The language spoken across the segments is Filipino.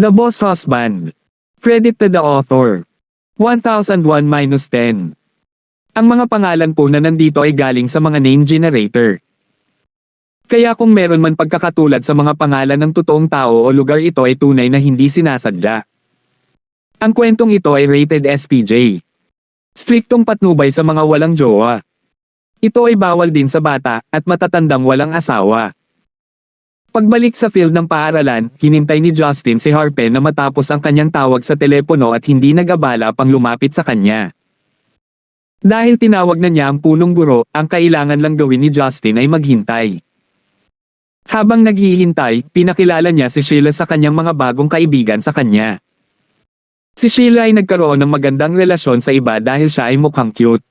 The Boss Husband. Credit to the author. 1001-10. Ang mga pangalan po na nandito ay galing sa mga name generator. Kaya kung meron man pagkakatulad sa mga pangalan ng totoong tao o lugar, ito ay tunay na hindi sinasadya. Ang kwentong ito ay rated SPJ. Striktong patnubay sa mga walang jowa. Ito ay bawal din sa bata at matatandang walang asawa. Pagbalik sa field ng paaralan, hinintay ni Justin si Harpen na matapos ang kanyang tawag sa telepono at hindi nag-abala pang lumapit sa kanya. Dahil tinawag na niya ang punong guro, ang kailangan lang gawin ni Justin ay maghintay. Habang naghihintay, pinakilala niya si Sheila sa kanyang mga bagong kaibigan sa kanya. Si Sheila ay nagkaroon ng magandang relasyon sa iba dahil siya ay mukhang cute.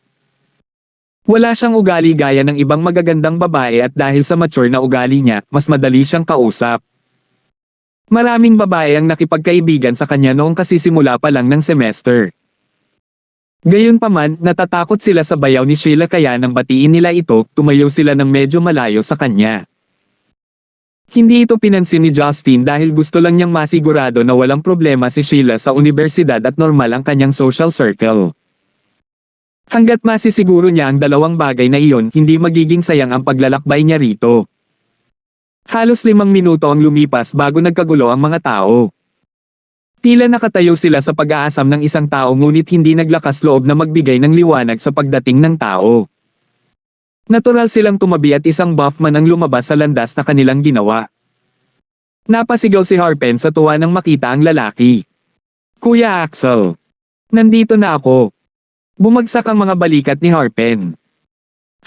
Wala siyang ugali gaya ng ibang magagandang babae at dahil sa mature na ugali niya, mas madali siyang kausap. Maraming babae ang nakipagkaibigan sa kanya noong kasisimula pa lang ng semester. Gayunpaman, natatakot sila sa bayaw ni Sheila kaya nang batiin nila ito, tumayo sila ng medyo malayo sa kanya. Hindi ito pinansin ni Justin dahil gusto lang niyang masigurado na walang problema si Sheila sa universidad at normal ang kanyang social circle. Hanggat masisiguro niya ang dalawang bagay na iyon, hindi magiging sayang ang paglalakbay niya rito. Halos 5 minuto ang lumipas bago nagkagulo ang mga tao. Tila nakatayo sila sa pag-aasam ng isang tao ngunit hindi naglakas loob na magbigay ng liwanag sa pagdating ng tao. Natural silang tumabi at isang buff man ang lumabas sa landas na kanilang ginawa. Napasigaw si Harpen sa tuwa nang makita ang lalaki. "Kuya Axel! Nandito na ako!" Bumagsak ang mga balikat ni Harpen.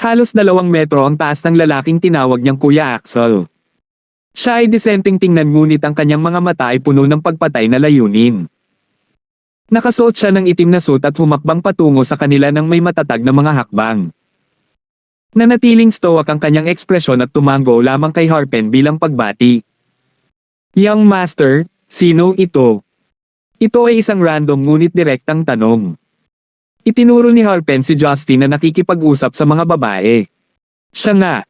Halos 2 metro ang taas ng lalaking tinawag niyang Kuya Axel. Siya ay disenteng tingnan ngunit ang kanyang mga mata ay puno ng pagpatay na layunin. Nakasuot siya ng itim na suit at humakbang patungo sa kanila ng may matatag na mga hakbang. Nanatiling stoic ang kanyang ekspresyon at tumango lamang kay Harpen bilang pagbati. "Young Master, sino ito?" Ito ay isang random ngunit direktang tanong. Itinuro ni Harpen si Justin na nakikipag-usap sa mga babae. "Siya nga.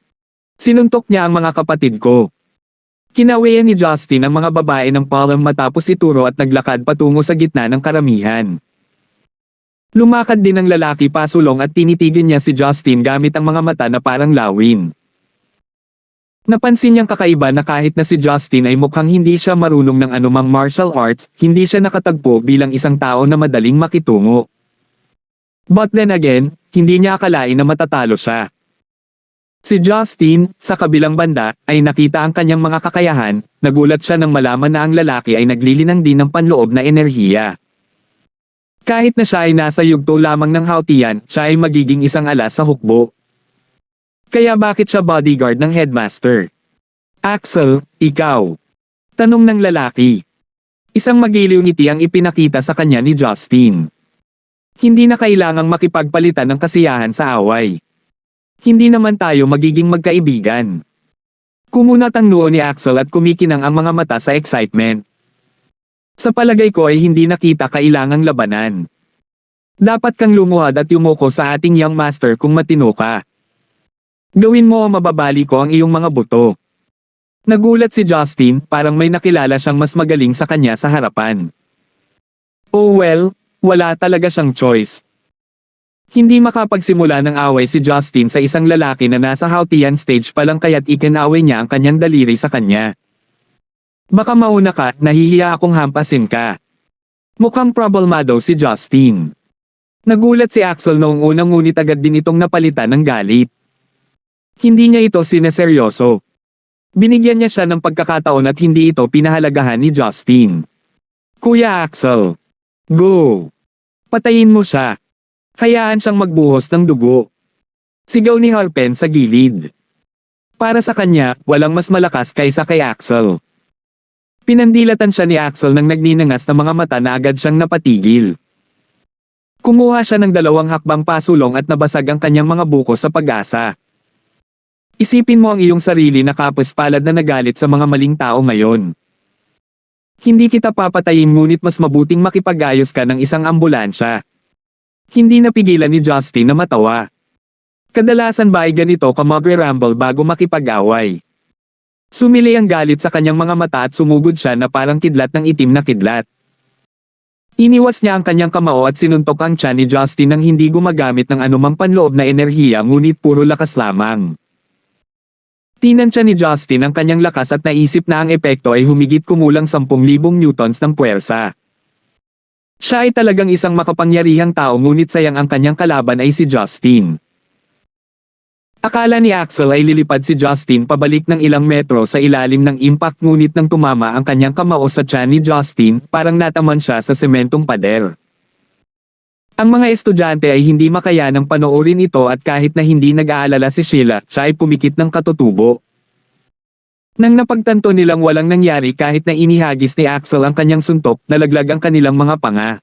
Sinuntok niya ang mga kapatid ko." Kinawian ni Justin ang mga babae ng palm matapos ituro at naglakad patungo sa gitna ng karamihan. Lumakad din ang lalaki pasulong at tinitigan niya si Justin gamit ang mga mata na parang lawin. Napansin niyang kakaiba na kahit na si Justin ay mukhang hindi siya marunong ng anumang martial arts, hindi siya nakatagpo bilang isang tao na madaling makitungo. But then again, hindi niya akalain na matatalo siya. Si Justin, sa kabilang banda, ay nakita ang kanyang mga kakayahan, nagulat siya nang malaman na ang lalaki ay naglilinang din ng panloob na enerhiya. Kahit na siya ay nasa yugto lamang ng hautian, siya ay magiging isang alas sa hukbo. Kaya bakit siya bodyguard ng headmaster? "Axel, ikaw?" tanong ng lalaki. Isang magiliw ngiti ang ipinakita sa kanya ni Justin. Hindi na kailangang makipagpalitan ng kasiyahan sa away. Hindi naman tayo magiging magkaibigan. Kumunat ang noo ni Axel at kumikinang ang mga mata sa excitement. Sa palagay ko ay hindi nakita kailangang labanan. Dapat kang lumuhad at yumuko sa ating young master kung matino ka. Gawin mo o mababali ko ang iyong mga buto. Nagulat si Justin, parang may nakilala siyang mas magaling sa kanya sa harapan. Oh well, wala talaga siyang choice. Hindi makapagsimula ng away si Justin sa isang lalaki na nasa hautian stage pa lang kaya't ikinaway niya ang kanyang daliri sa kanya. "Baka mauna ka, nahihiya akong hampasin ka." Mukhang problemado si Justin. Nagulat si Axel noong unang ngunit agad din itong napalitan ng galit. Hindi niya ito sineseryoso. Binigyan niya siya ng pagkakataon at hindi ito pinahalagahan ni Justin. "Kuya Axel. Go! Patayin mo siya. Hayaan siyang magbuhos ng dugo." Sigaw ni Harpen sa gilid. Para sa kanya, walang mas malakas kaysa kay Axel. Pinandilatan siya ni Axel nang nagninangas na mga mata na agad siyang napatigil. Kumuha siya ng 2 hakbang pasulong at nabasag ang kanyang mga buko sa pag-asa. Isipin mo ang iyong sarili na kapos-palad na nagalit sa mga maling tao ngayon. Hindi kita papatayin ngunit mas mabuting makipag-ayos ka ng isang ambulansya. Hindi napigilan ni Justin na matawa. Kadalasan ba ay ganito ka magre-rumble bago makipag-away? Sumili ang galit sa kanyang mga mata at sumugod siya na parang kidlat ng itim na kidlat. Iniwas niya ang kanyang kamao at sinuntok ang tiyan ni Justin nang hindi gumagamit ng anumang panloob na enerhiya ngunit puro lakas lamang. Tinansya ni Justin ang kanyang lakas at naisip na ang epekto ay humigit kumulang 10,000 newtons ng puwersa. Siya ay talagang isang makapangyarihang tao ngunit sayang ang kanyang kalaban ay si Justin. Akala ni Axel ay lilipad si Justin pabalik ng ilang metro sa ilalim ng impact ngunit nang tumama ang kanyang kamao sa tiyan ni Justin, parang nataman siya sa sementong pader. Ang mga estudyante ay hindi makayanang panoorin ito at kahit na hindi nag-aalala si Sheila, siya ay pumikit ng katutubo. Nang napagtanto nilang walang nangyari kahit na inihagis ni Axel ang kanyang suntok, nalaglag ang kanilang mga panga.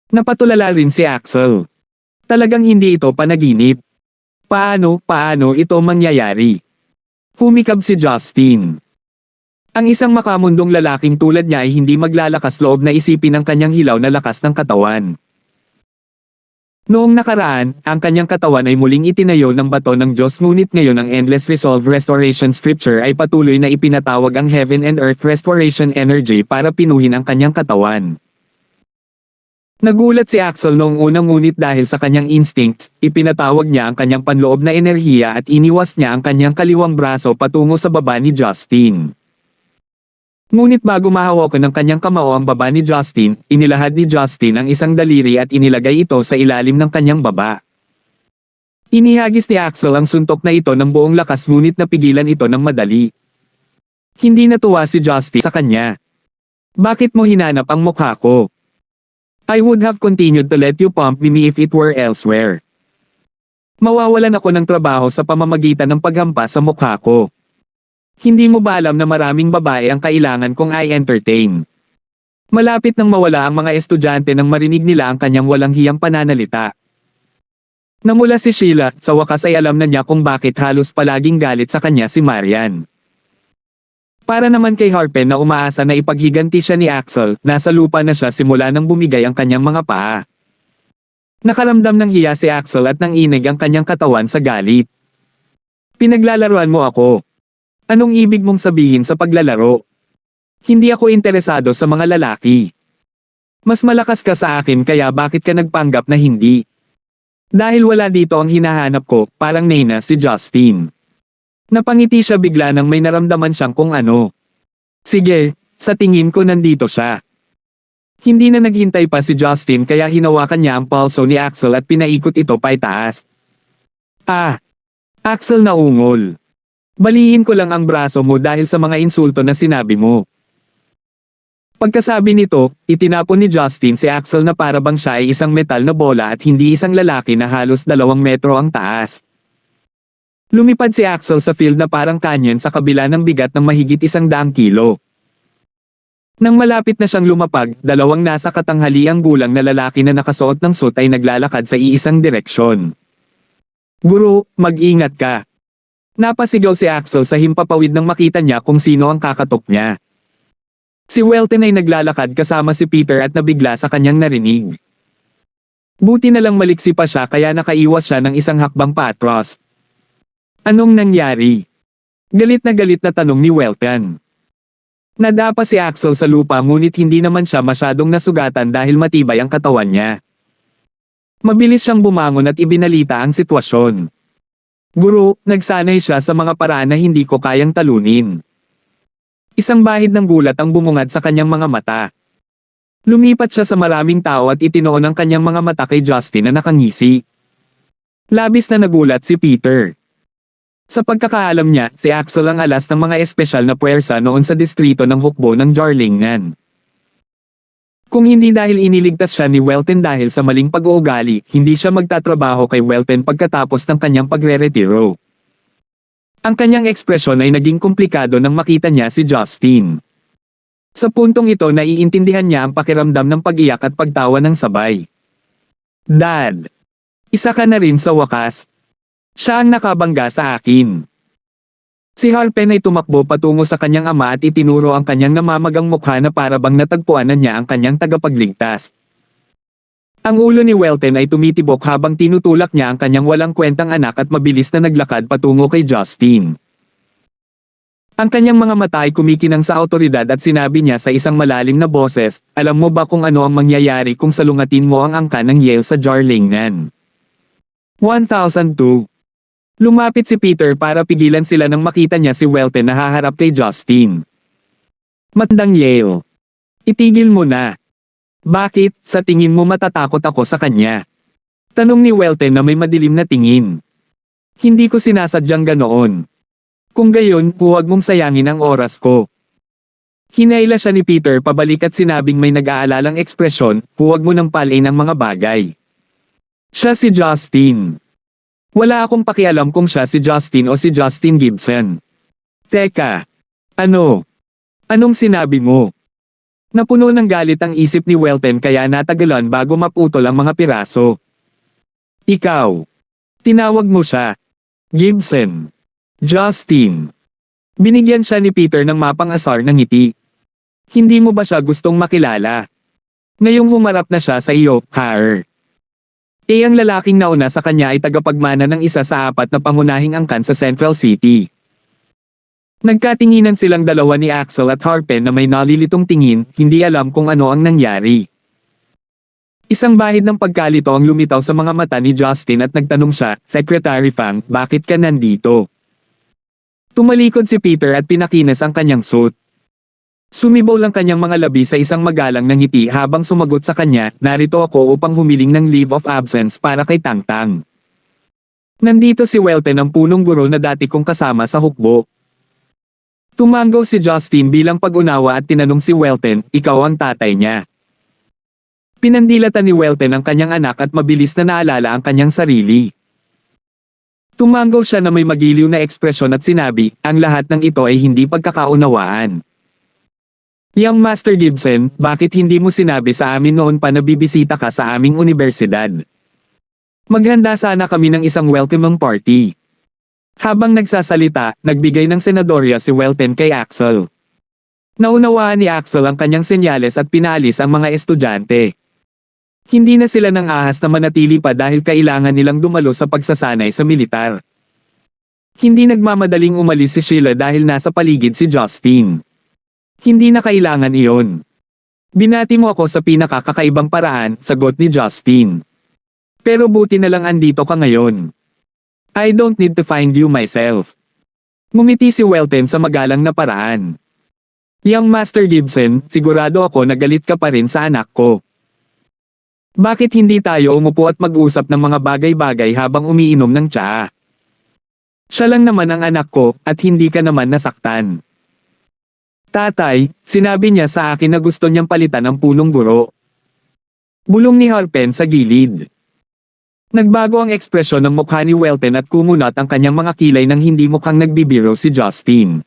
Napatulala rin si Axel. Talagang hindi ito panaginip. Paano ito mangyayari? Humikab si Justin. Ang isang makamundong lalaking tulad niya ay hindi maglalakas loob na isipin ang kanyang hilaw na lakas ng katawan. Noong nakaraan, ang kanyang katawan ay muling itinayo ng bato ng Diyos ngunit ngayon ang Endless Resolve Restoration Scripture ay patuloy na ipinatawag ang Heaven and Earth Restoration Energy para pinuhin ang kanyang katawan. Nagulat si Axel noong unang ngunit dahil sa kanyang instincts, ipinatawag niya ang kanyang panloob na enerhiya at iniwas niya ang kanyang kaliwang braso patungo sa baba ni Justin. Ngunit bago mahawakan ng kanyang kamao ang baba ni Justin, inilahad ni Justin ang isang daliri at inilagay ito sa ilalim ng kanyang baba. Inihagis ni Axel ang suntok na ito ng buong lakas ngunit napigilan ito ng madali. Hindi natuwa si Justin sa kanya. Bakit mo hinanap ang mukha ko? I would have continued to let you pump me if it were elsewhere. Mawawalan ako ng trabaho sa pamamagitan ng paghampas sa mukha ko. Hindi mo ba alam na maraming babae ang kailangan kong i-entertain? Malapit nang mawala ang mga estudyante nang marinig nila ang kanyang walang hiyang pananalita. Namula si Sheila, sa wakas ay alam na niya kung bakit halos palaging galit sa kanya si Marian. Para naman kay Harpen na umaasa na ipaghiganti siya ni Axel, nasa lupa na siya simula nang bumigay ang kanyang mga paa. Nakaramdam ng hiya si Axel at nang inig ang kanyang katawan sa galit. Pinaglalaruan mo ako. Anong ibig mong sabihin sa paglalaro? Hindi ako interesado sa mga lalaki. Mas malakas ka sa akin kaya bakit ka nagpanggap na hindi? Dahil wala dito ang hinahanap ko, parang Nena si Justin. Napangiti siya bigla nang may naramdaman siyang kung ano. Sige, sa tingin ko nandito siya. Hindi na naghintay pa si Justin kaya hinawakan niya ang pulso ni Axel at pinaikot ito paitaas. Axel naungol. Balihin ko lang ang braso mo dahil sa mga insulto na sinabi mo. Pagkasabi nito, itinapon ni Justin si Axel na para bang siya ay isang metal na bola at hindi isang lalaki na halos 2 metro ang taas. Lumipad si Axel sa field na parang canyon sa kabila ng bigat ng mahigit 100 kilo. Nang malapit na siyang lumapag, 2 nasa katanghaliang gulang na lalaki na nakasuot ng suit ay naglalakad sa iisang direksyon. Guro, mag-ingat ka. Napasigaw si Axel sa himpapawid nang makita niya kung sino ang kakatok niya. Si Welton ay naglalakad kasama si Peter at nabigla sa kanyang narinig. Buti na lang maliksi pa siya kaya nakaiwas siya ng isang hakbang paatros. Anong nangyari? Galit na tanong ni Welton. Nadapa si Axel sa lupa ngunit hindi naman siya masyadong nasugatan dahil matibay ang katawan niya. Mabilis siyang bumangon at ibinalita ang sitwasyon. Guro, nagsanay siya sa mga paraan na hindi ko kayang talunin. Isang bahid ng gulat ang bumungad sa kanyang mga mata. Lumipat siya sa maraming tao at itinoon ang kanyang mga mata kay Justin na nakangisi. Labis na nagulat si Peter. Sa pagkakaalam niya, si Axel ang alas ng mga espesyal na puwersa noon sa distrito ng hukbo ng Jarlingan. Kung hindi dahil iniligtas siya ni Welton dahil sa maling pag-uugali, hindi siya magtatrabaho kay Welton pagkatapos ng kanyang pagre-retiro. Ang kanyang ekspresyon ay naging komplikado nang makita niya si Justin. Sa puntong ito naiintindihan niya ang pakiramdam ng pag-iyak at pagtawa ng sabay. Dad! Isa ka na rin sa wakas. Siya ang nakabangga sa akin. Si Harpen ay tumakbo patungo sa kanyang ama at itinuro ang kanyang namamagang mukha na para bang natagpuan na niya ang kanyang tagapagligtas. Ang ulo ni Welton ay tumitibok habang tinutulak niya ang kanyang walang kwentang anak at mabilis na naglakad patungo kay Justin. Ang kanyang mga mata ay kumikinang sa autoridad at sinabi niya sa isang malalim na boses, alam mo ba kung ano ang mangyayari kung salungatin mo ang angka ng Yale sa Jarlingnan? 1002. Lumapit si Peter para pigilan sila nang makita niya si Welton na haharap kay Justin. Matandang Yale. Itigil mo na. Bakit, sa tingin mo matatakot ako sa kanya? Tanong ni Welton na may madilim na tingin. Hindi ko sinasadyang ganoon. Kung gayon, huwag mong sayangin ang oras ko. Hinayla siya ni Peter pabalik at sinabing may nag-aalalang ekspresyon, huwag mo nang palain ang mga bagay. Siya si Justin. Wala akong pakialam kung siya si Justin o si Justin Gibson. Teka. Ano? Anong sinabi mo? Napuno ng galit ang isip ni Welton kaya natagalan bago maputol ang mga piraso. Ikaw. Tinawag mo siya. Gibson. Justin. Binigyan siya ni Peter ng mapang-asar na ngiti. Hindi mo ba siya gustong makilala? Ngayong humarap na siya sa iyo, Har. Ang lalaking nauna sa kanya ay tagapagmana ng isa sa 4 na pangunahing angkan sa Central City. Nagkatinginan silang dalawa ni Axel at Harpen na may nalilitong tingin, hindi alam kung ano ang nangyari. Isang bahid ng pagkalito ang lumitaw sa mga mata ni Justin at nagtanong siya, Secretary Fang, bakit ka nandito? Tumalikod si Peter at pinakinas ang kanyang suit. Sumibaw lang kanyang mga labi sa isang magalang na ngiti habang sumagot sa kanya, narito ako upang humiling ng leave of absence para kay Tangtang. Nandito si Welton ang punong guro na dati kong kasama sa hukbo. Tumango si Justin bilang pag-unawa at tinanong si Welton, ikaw ang tatay niya. Pinandilatan ni Welton ang kanyang anak at mabilis na naalala ang kanyang sarili. Tumango siya na may magiliw na ekspresyon at sinabi, ang lahat ng ito ay hindi pagkakaunawaan. Young Master Gibson, bakit hindi mo sinabi sa amin noon pa na bibisita ka sa aming universidad? Maghanda sana kami ng isang welcome party. Habang nagsasalita, nagbigay ng senadorya si Welton kay Axel. Naunawaan ni Axel ang kanyang senyales at pinalis ang mga estudyante. Hindi na sila nang ahas na manatili pa dahil kailangan nilang dumalo sa pagsasanay sa militar. Hindi nagmamadaling umalis si Sheila dahil nasa paligid si Justin. Hindi na kailangan iyon. Binati mo ako sa pinakakakaibang paraan, sagot ni Justin. Pero buti na lang andito ka ngayon. I don't need to find you myself. Ngumiti si Welton sa magalang na paraan. Young Master Gibson, sigurado ako na galit ka pa rin sa anak ko. Bakit hindi tayo umupo at mag-usap ng mga bagay-bagay habang umiinom ng tsaa? Siya lang naman ang anak ko, at hindi ka naman nasaktan. Tatay, sinabi niya sa akin na gusto niyang palitan ang punong guro. Bulong ni Harpen sa gilid. Nagbago ang ekspresyon ng mukha ni Welton at kumunat ang kanyang mga kilay nang hindi mukhang nagbibiro si Justin.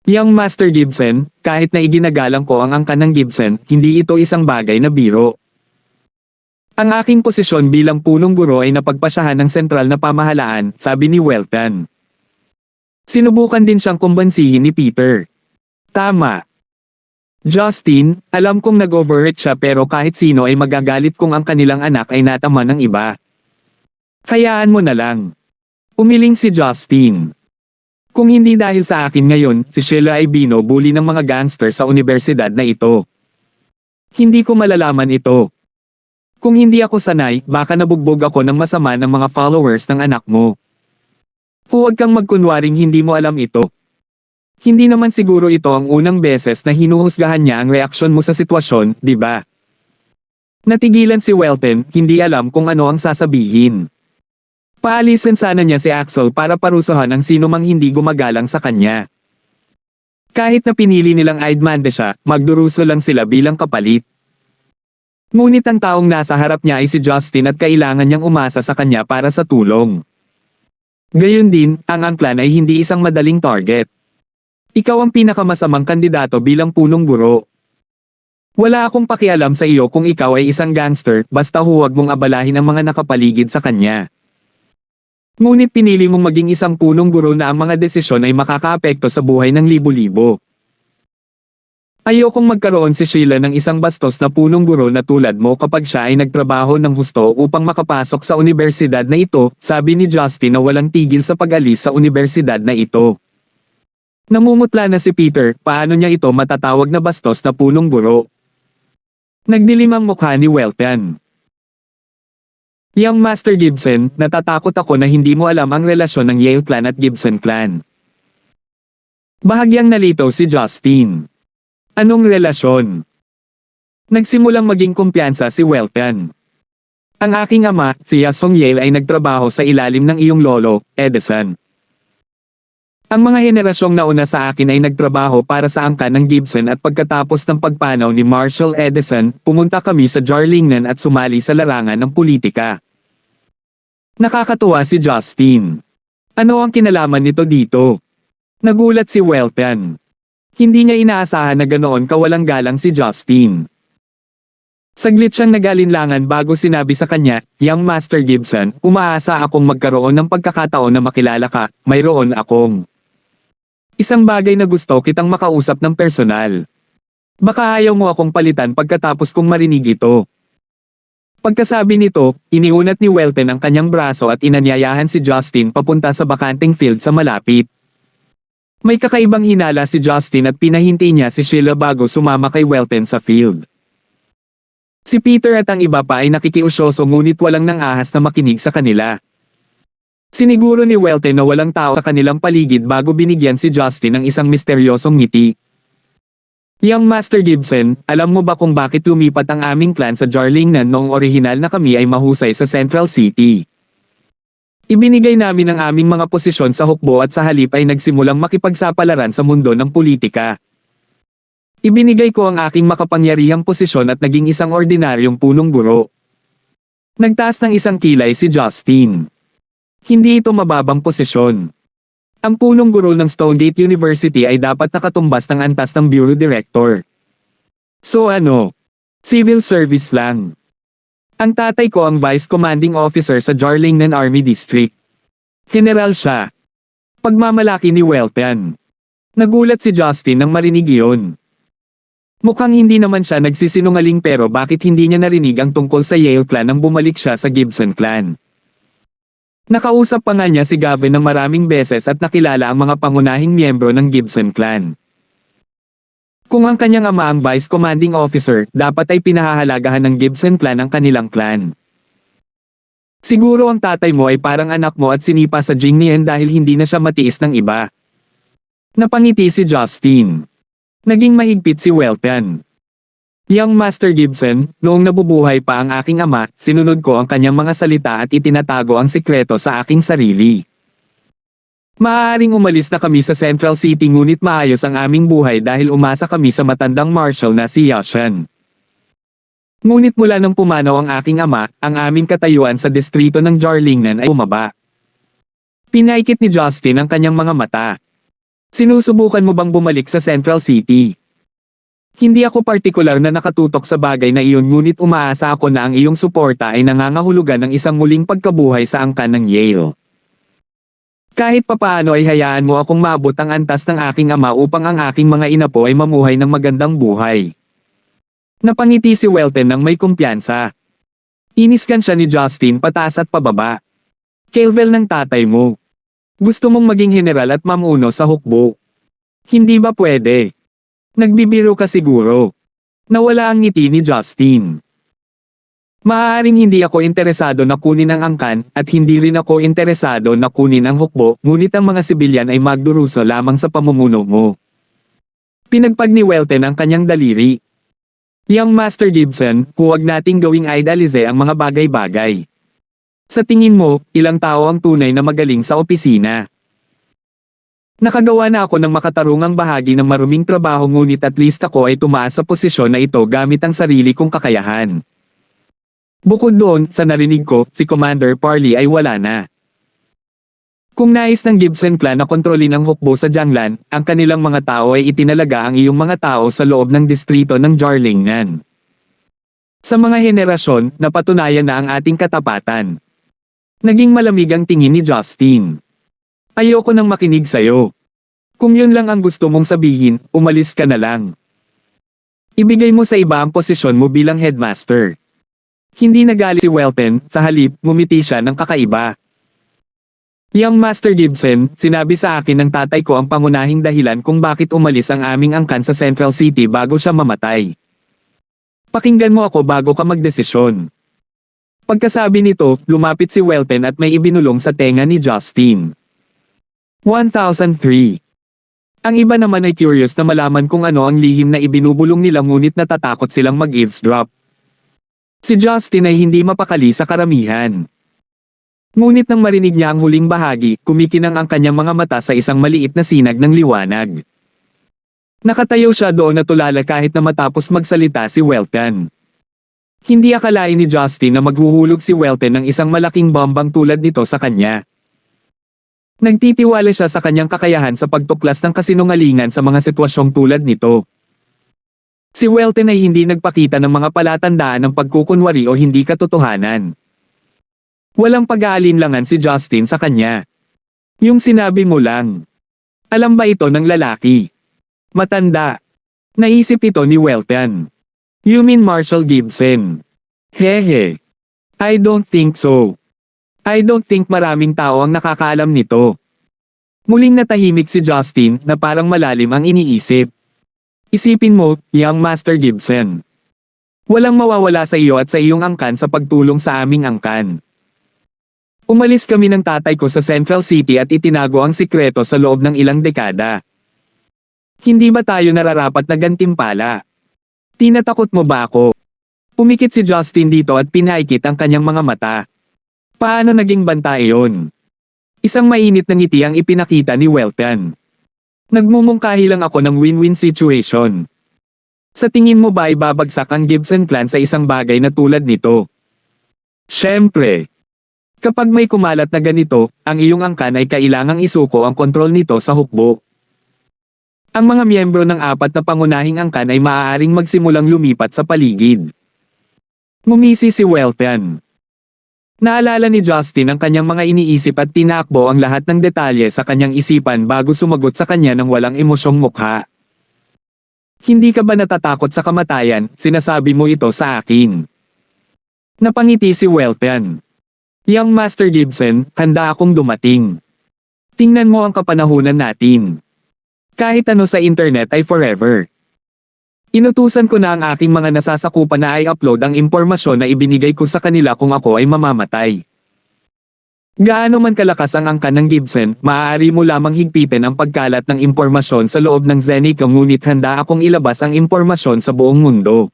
Young Master Gibson, kahit na iginagalang ko ang angkan ng Gibson, hindi ito isang bagay na biro. Ang aking posisyon bilang punong guro ay napagpasyahan ng sentral na pamahalaan, sabi ni Welton. Sinubukan din siyang kumbansihin ni Peter. Tama. Justin, alam kong nag-overreach siya pero kahit sino ay magagalit kung ang kanilang anak ay natama ng iba. Hayaan mo na lang. Umiling si Justin. Kung hindi dahil sa akin ngayon, si Sheila ay binubuli ng mga gangster sa universidad na ito. Hindi ko malalaman ito. Kung hindi ako sanay, baka nabugbog ako ng masama ng mga followers ng anak mo. Huwag kang magkunwaring hindi mo alam ito. Hindi naman siguro ito ang unang beses na hinuhusgahan niya ang reaksyon mo sa sitwasyon, di ba? Natigilan si Welton, hindi alam kung ano ang sasabihin. Paalisin sana niya si Axel para parusahan ang sino mang hindi gumagalang sa kanya. Kahit na pinili nilang aidmande siya, magduruso lang sila bilang kapalit. Ngunit ang taong nasa harap niya ay si Justin at kailangan niyang umasa sa kanya para sa tulong. Gayon din, ang angklan ay hindi isang madaling target. Ikaw ang pinakamasamang kandidato bilang punong guro. Wala akong pakialam sa iyo kung ikaw ay isang gangster, basta huwag mong abalahin ang mga nakapaligid sa kanya. Ngunit pinili mong maging isang punong guro na ang mga desisyon ay makakaapekto sa buhay ng libo-libo. Ayokong magkaroon si Sheila ng isang bastos na punong guro na tulad mo kapag siya ay nagtrabaho ng husto upang makapasok sa universidad na ito, sabi ni Justin na walang tigil sa pag-alis sa universidad na ito. Namumutla na si Peter, paano niya ito matatawag na bastos na punong guro? Nagdilim ang mukha ni Welton. Young Master Gibson, natatakot ako na hindi mo alam ang relasyon ng Yale Clan at Gibson Clan. Bahagyang nalito si Justin. Anong relasyon? Nagsimulang maging kumpiyansa si Welton. Ang aking ama, si Yasong Yale ay nagtrabaho sa ilalim ng iyong lolo, Edison. Ang mga henerasyong nauna sa akin ay nagtrabaho para sa angkan ng Gibson at pagkatapos ng pagpanaw ni Marshall Edison, pumunta kami sa Jarlingnan at sumali sa larangan ng politika. Nakakatuwa si Justin. Ano ang kinalaman nito dito? Nagulat si Welton. Hindi niya inaasahan na ganoon kawalang galang si Justin. Saglit siyang nag-alinlangan bago sinabi sa kanya, Young Master Gibson, umaasa akong magkaroon ng pagkakataon na makilala ka, mayroon akong isang bagay na gusto kitang makausap ng personal. Baka ayaw mo akong palitan pagkatapos kong marinig ito. Pagkasabi nito, iniunat ni Welton ang kanyang braso at inanyayahan si Justin papunta sa bakanting field sa malapit. May kakaibang hinala si Justin at pinahinti niya si Sheila bago sumama kay Welton sa field. Si Peter at ang iba pa ay nakikiusyoso ngunit walang nang-ahas na makinig sa kanila. Siniguro ni Welton na walang tao sa kanilang paligid bago binigyan si Justin ng isang misteryosong ngiti. Young Master Gibson, alam mo ba kung bakit lumipat ang aming clan sa Jarlingnan noong orihinal na kami ay mahusay sa Central City? Ibinigay namin ang aming mga posisyon sa hukbo at sa halip ay nagsimulang makipagsapalaran sa mundo ng politika. Ibinigay ko ang aking makapangyarihang posisyon at naging isang ordinaryong punong guro. Nagtaas ng isang kilay si Justin. Hindi ito mababang posisyon. Ang punong guro ng Stonegate University ay dapat nakatumbas ng antas ng Bureau Director. So ano? Civil service lang. Ang tatay ko ang Vice Commanding Officer sa Jarlingnan Army District. General siya. Pagmamalaki ni Welton. Nagulat si Justin nang marinig iyon. Mukhang hindi naman siya nagsisinungaling pero bakit hindi niya narinig ang tungkol sa Yale Clan nang bumalik siya sa Gibson Clan? Nakausap pa nga niya si Gavin ng maraming beses at nakilala ang mga pangunahing miyembro ng Gibson Clan. Kung ang kanyang ama ang Vice Commanding Officer, dapat ay pinahahalagahan ng Gibson Clan ang kanilang clan. Siguro ang tatay mo ay parang anak mo at sinipa sa Jingnian dahil hindi na siya matiis ng iba. Napangiti si Justin. Naging mahigpit si Welton. Young Master Gibson, noong nabubuhay pa ang aking ama, sinunod ko ang kanyang mga salita at itinatago ang sikreto sa aking sarili. Maaaring umalis na kami sa Central City ngunit maayos ang aming buhay dahil umasa kami sa matandang marshal na si Yashan. Ngunit mula nang pumanaw ang aking ama, ang aming katayuan sa distrito ng Jarlingnan ay bumaba. Pinaikit ni Justin ang kanyang mga mata. Sinusubukan mo bang bumalik sa Central City? Hindi ako partikular na nakatutok sa bagay na iyon ngunit umaasa ako na ang iyong suporta ay nangangahulugan ng isang muling pagkabuhay sa angkan ng Yale. Kahit papaano ay hayaan mo akong maabot ang antas ng aking ama upang ang aking mga inapo ay mamuhay ng magandang buhay. Napangiti si Welton ng may kumpiyansa. Iniskan siya ni Justin pataas at pababa. Kelvel ng tatay mo. Gusto mong maging general at mamuno sa hukbo. Hindi ba pwede? Nagbibiro ka siguro. Nawala ang ngiti ni Justin. Maaaring hindi ako interesado na kunin ang angkan, at hindi rin ako interesado na kunin ang hukbo, ngunit ang mga sibilyan ay magduruso lamang sa pamumuno mo. Pinagpag ni Welton ang kanyang daliri. Young Master Gibson, huwag nating gawing idolize ang mga bagay-bagay. Sa tingin mo, ilang tao ang tunay na magaling sa opisina? Nakagawa na ako ng makatarungang bahagi ng maruming trabaho ngunit at least ako ay tumaas sa posisyon na ito gamit ang sarili kong kakayahan. Bukod doon, sa narinig ko, si Commander Parley ay wala na. Kung nais ng Gibson Clan na kontrolin ang hukbo sa Jianglan, ang kanilang mga tao ay itinalaga ang iyong mga tao sa loob ng distrito ng Jarlingnan. Sa mga henerasyon, napatunayan na ang ating katapatan. Naging malamig ang tingin ni Justin. Ayoko nang makinig sa'yo. Kung yun lang ang gusto mong sabihin, umalis ka na lang. Ibigay mo sa iba ang posisyon mo bilang headmaster. Hindi nagalit si Welton, sa halip, ngumiti siya ng kakaiba. Young Master Gibson, sinabi sa akin ng tatay ko ang pangunahing dahilan kung bakit umalis ang aming angkan sa Central City bago siya mamatay. Pakinggan mo ako bago ka magdesisyon. Pagkasabi nito, lumapit si Welton at may ibinulong sa tenga ni Justin. 1003. Ang iba naman ay curious na malaman kung ano ang lihim na ibinubulong nila ngunit natatakot silang mag-eavesdrop. Si Justin ay hindi mapakali sa karamihan. Ngunit nang marinig niya ang huling bahagi, kumikinang ang kanyang mga mata sa isang maliit na sinag ng liwanag. Nakatayo siya doon at tulala kahit na matapos magsalita si Welton. Hindi akalain ni Justin na maghuhulog si Welton ng isang malaking bombang tulad nito sa kanya. Nagtitiwala siya sa kanyang kakayahan sa pagtuklas ng kasinungalingan sa mga sitwasyong tulad nito. Si Welton ay hindi nagpakita ng mga palatandaan ng pagkukunwari o hindi katotohanan. Walang pag-aalinlangan si Justin sa kanya. Yung sinabi mo lang. Alam ba ito ng lalaki? Matanda. Naisip ito ni Welton. You mean Marshall Gibson? Hehe. I don't think so. I don't think maraming tao ang nakakaalam nito. Muling natahimik si Justin na parang malalim ang iniisip. Isipin mo, Young Master Gibson. Walang mawawala sa iyo at sa iyong angkan sa pagtulong sa aming angkan. Umalis kami ng tatay ko sa Central City at itinago ang sikreto sa loob ng ilang dekada. Hindi ba tayo nararapat na gantimpala? Tinatakot mo ba ako? Pumikit si Justin dito at pinaikit ang kanyang mga mata. Paano naging banta iyon? Isang mainit na ngiti ang ipinakita ni Welton. Nagmumungkahi lang ako ng win-win situation. Sa tingin mo ba ay babagsak ang Gibson clan sa isang bagay na tulad nito? Siyempre. Kapag may kumalat na ganito, ang iyong angkan ay kailangang isuko ang kontrol nito sa hukbo. Ang mga miyembro ng apat na pangunahing angkan ay maaaring magsimulang lumipat sa paligid. Ngumisi si Welton. Naalala ni Justin ang kanyang mga iniisip at tinakbo ang lahat ng detalye sa kanyang isipan bago sumagot sa kanya ng walang emosyong mukha. Hindi ka ba natatakot sa kamatayan? Sinasabi mo ito sa akin. Napangiti si Welton. Young Master Gibson, handa akong dumating. Tingnan mo ang kapanahunan natin. Kahit ano sa internet ay forever. Inutusan ko na ang aking mga nasasakupan na i-upload ang impormasyon na ibinigay ko sa kanila kung ako ay mamamatay. Gaano man kalakas ang angkan ng Gibson, maaari mo lamang higpitin ang pagkalat ng impormasyon sa loob ng Zeneca ngunit handa akong ilabas ang impormasyon sa buong mundo.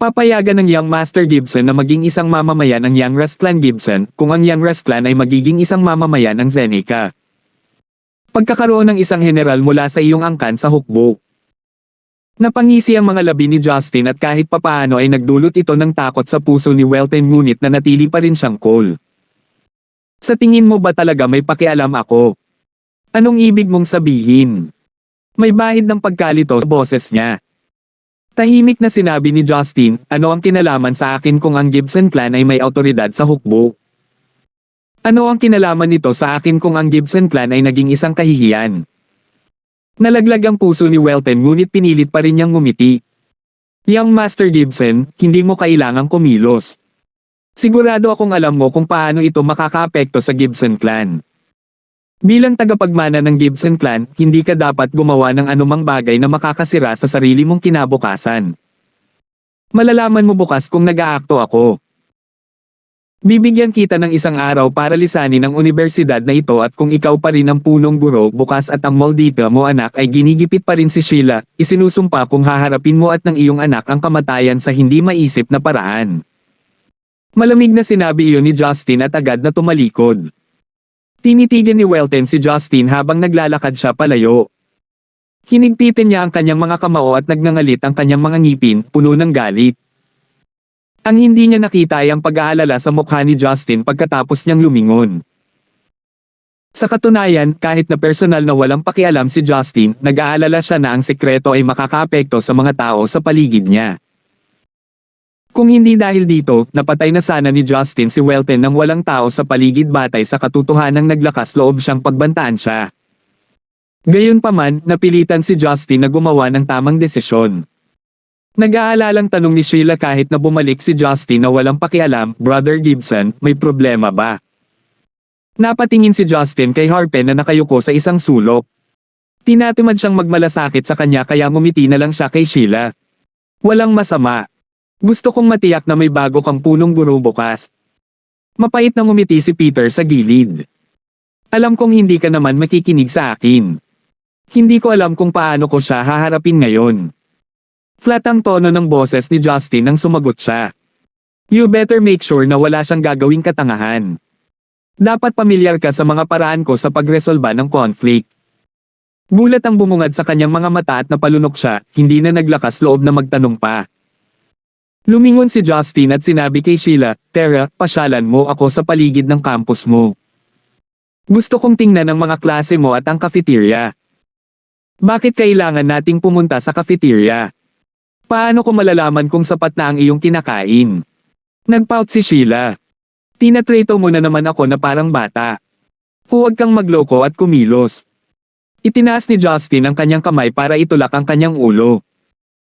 Papayagan ng Young Master Gibson na maging isang mamamayan ng Young Rest Clan Gibson kung ang Young Rest Clan ay magiging isang mamamayan ng Zeneca. Pagkakaroon ng isang general mula sa iyong angkan sa hukbo. Napangisi ang mga labi ni Justin at kahit papaano ay nagdulot ito ng takot sa puso ni Welton ngunit nanatili pa rin siyang cool. Sa tingin mo ba talaga may pakialam ako? Anong ibig mong sabihin? May bahid ng pagkalito sa boses niya. Tahimik na sinabi ni Justin, ano ang kinalaman sa akin kung ang Gibson clan ay may awtoridad sa hukbo? Ano ang kinalaman nito sa akin kung ang Gibson clan ay naging isang kahihiyan? Nalaglag ang puso ni Welton ngunit pinilit pa rin niyang ngumiti. Young Master Gibson, hindi mo kailangang kumilos. Sigurado akong alam mo kung paano ito makakaapekto sa Gibson clan. Bilang tagapagmana ng Gibson clan, hindi ka dapat gumawa ng anumang bagay na makakasira sa sarili mong kinabukasan. Malalaman mo bukas kung nag-aakto ako. Bibigyan kita ng isang araw para lisanin ang universidad na ito at kung ikaw pa rin ang punong guro bukas at ang maldita mo anak ay ginigipit pa rin si Sheila, isinusumpa kung haharapin mo at ng iyong anak ang kamatayan sa hindi maisip na paraan. Malamig na sinabi iyon ni Justin at agad na tumalikod. Tinitigan ni Welton si Justin habang naglalakad siya palayo. Hinigpitin niya ang kanyang mga kamao at nagngangalit ang kanyang mga ngipin, puno ng galit. Ang hindi niya nakita ay ang pag-aalala sa mukha ni Justin pagkatapos niyang lumingon. Sa katunayan, kahit na personal na walang pakialam si Justin, nag-aalala siya na ang sekreto ay makakaapekto sa mga tao sa paligid niya. Kung hindi dahil dito, napatay na sana ni Justin si Welton nang walang tao sa paligid batay sa katotohanang naglakas loob siyang pagbantaan siya. Gayunpaman, napilitan si Justin na gumawa ng tamang desisyon. Nag-aalalang tanong ni Sheila kahit na bumalik si Justin na walang pakialam, Brother Gibson, may problema ba? Napatingin si Justin kay Harper na nakayuko sa isang sulok. Tinatamad siyang magmalasakit sa kanya kaya ngumiti na lang siya kay Sheila. Walang masama. Gusto kong matiyak na may bago kang punong guro bukas. Mapait na ngumiti si Peter sa gilid. Alam kong hindi ka naman makikinig sa akin. Hindi ko alam kung paano ko siya haharapin ngayon. Flat ang tono ng boses ni Justin nang sumagot siya. You better make sure na wala siyang gagawing katangahan. Dapat pamilyar ka sa mga paraan ko sa pagresolba ng conflict. Gulat ang bumungad sa kanyang mga mata at napalunok siya, hindi na naglakas loob na magtanong pa. Lumingon si Justin at sinabi kay Sheila, Tara, pasyalan mo ako sa paligid ng campus mo. Gusto kong tingnan ang mga klase mo at ang cafeteria. Bakit kailangan nating pumunta sa cafeteria? Paano ko malalaman kung sapat na ang iyong kinakain? Nagpout si Sheila. Tinatrato mo na naman ako na parang bata. Huwag kang magloko at kumilos. Itinaas ni Justin ang kanyang kamay para itulak ang kanyang ulo.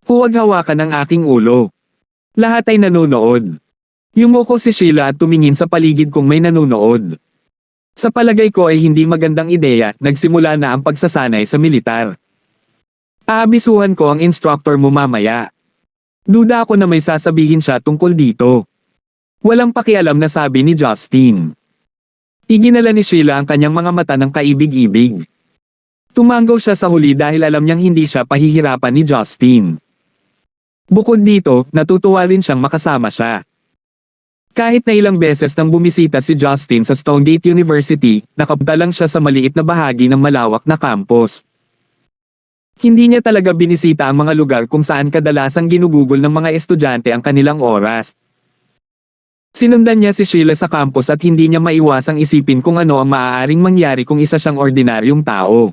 Huwag hawakan ang aking ulo. Lahat ay nanonood. Yumuko si Sheila at tumingin sa paligid kung may nanonood. Sa palagay ko ay hindi magandang ideya, nagsimula na ang pagsasanay sa militar. Aabisuhan ko ang instructor mo mamaya. Duda ako na may sasabihin siya tungkol dito. Walang pakialam na sabi ni Justin. Iginala ni Sheila ang kanyang mga mata ng kaibig-ibig. Tumanggaw siya sa huli dahil alam niyang hindi siya pahihirapan ni Justin. Bukod dito, natutuwa rin siyang makasama siya. Kahit na ilang beses nang bumisita si Justin sa Stonegate University, nakapunta lang siya sa maliit na bahagi ng malawak na campus. Hindi niya talaga binisita ang mga lugar kung saan kadalasang ginugugol ng mga estudyante ang kanilang oras. Sinundan niya si Sheila sa campus at hindi niya maiwasang isipin kung ano ang maaaring mangyari kung isa siyang ordinaryong tao.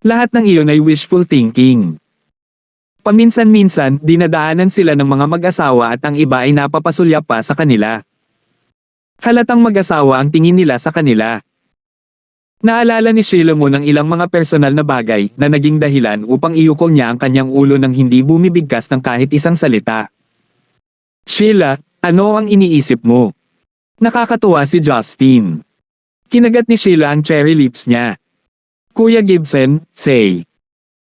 Lahat ng iyon ay wishful thinking. Paminsan-minsan, dinadaanan sila ng mga mag-asawa at ang iba ay napapasulya pa sa kanila. Halatang mag-asawa ang tingin nila sa kanila. Naalala ni Sheila mo ng ilang mga personal na bagay na naging dahilan upang iyukol niya ang kanyang ulo nang hindi bumibigkas ng kahit isang salita. Sheila, ano ang iniisip mo? Nakakatuwa si Justin. Kinagat ni Sheila ang cherry lips niya. Kuya Gibson, say.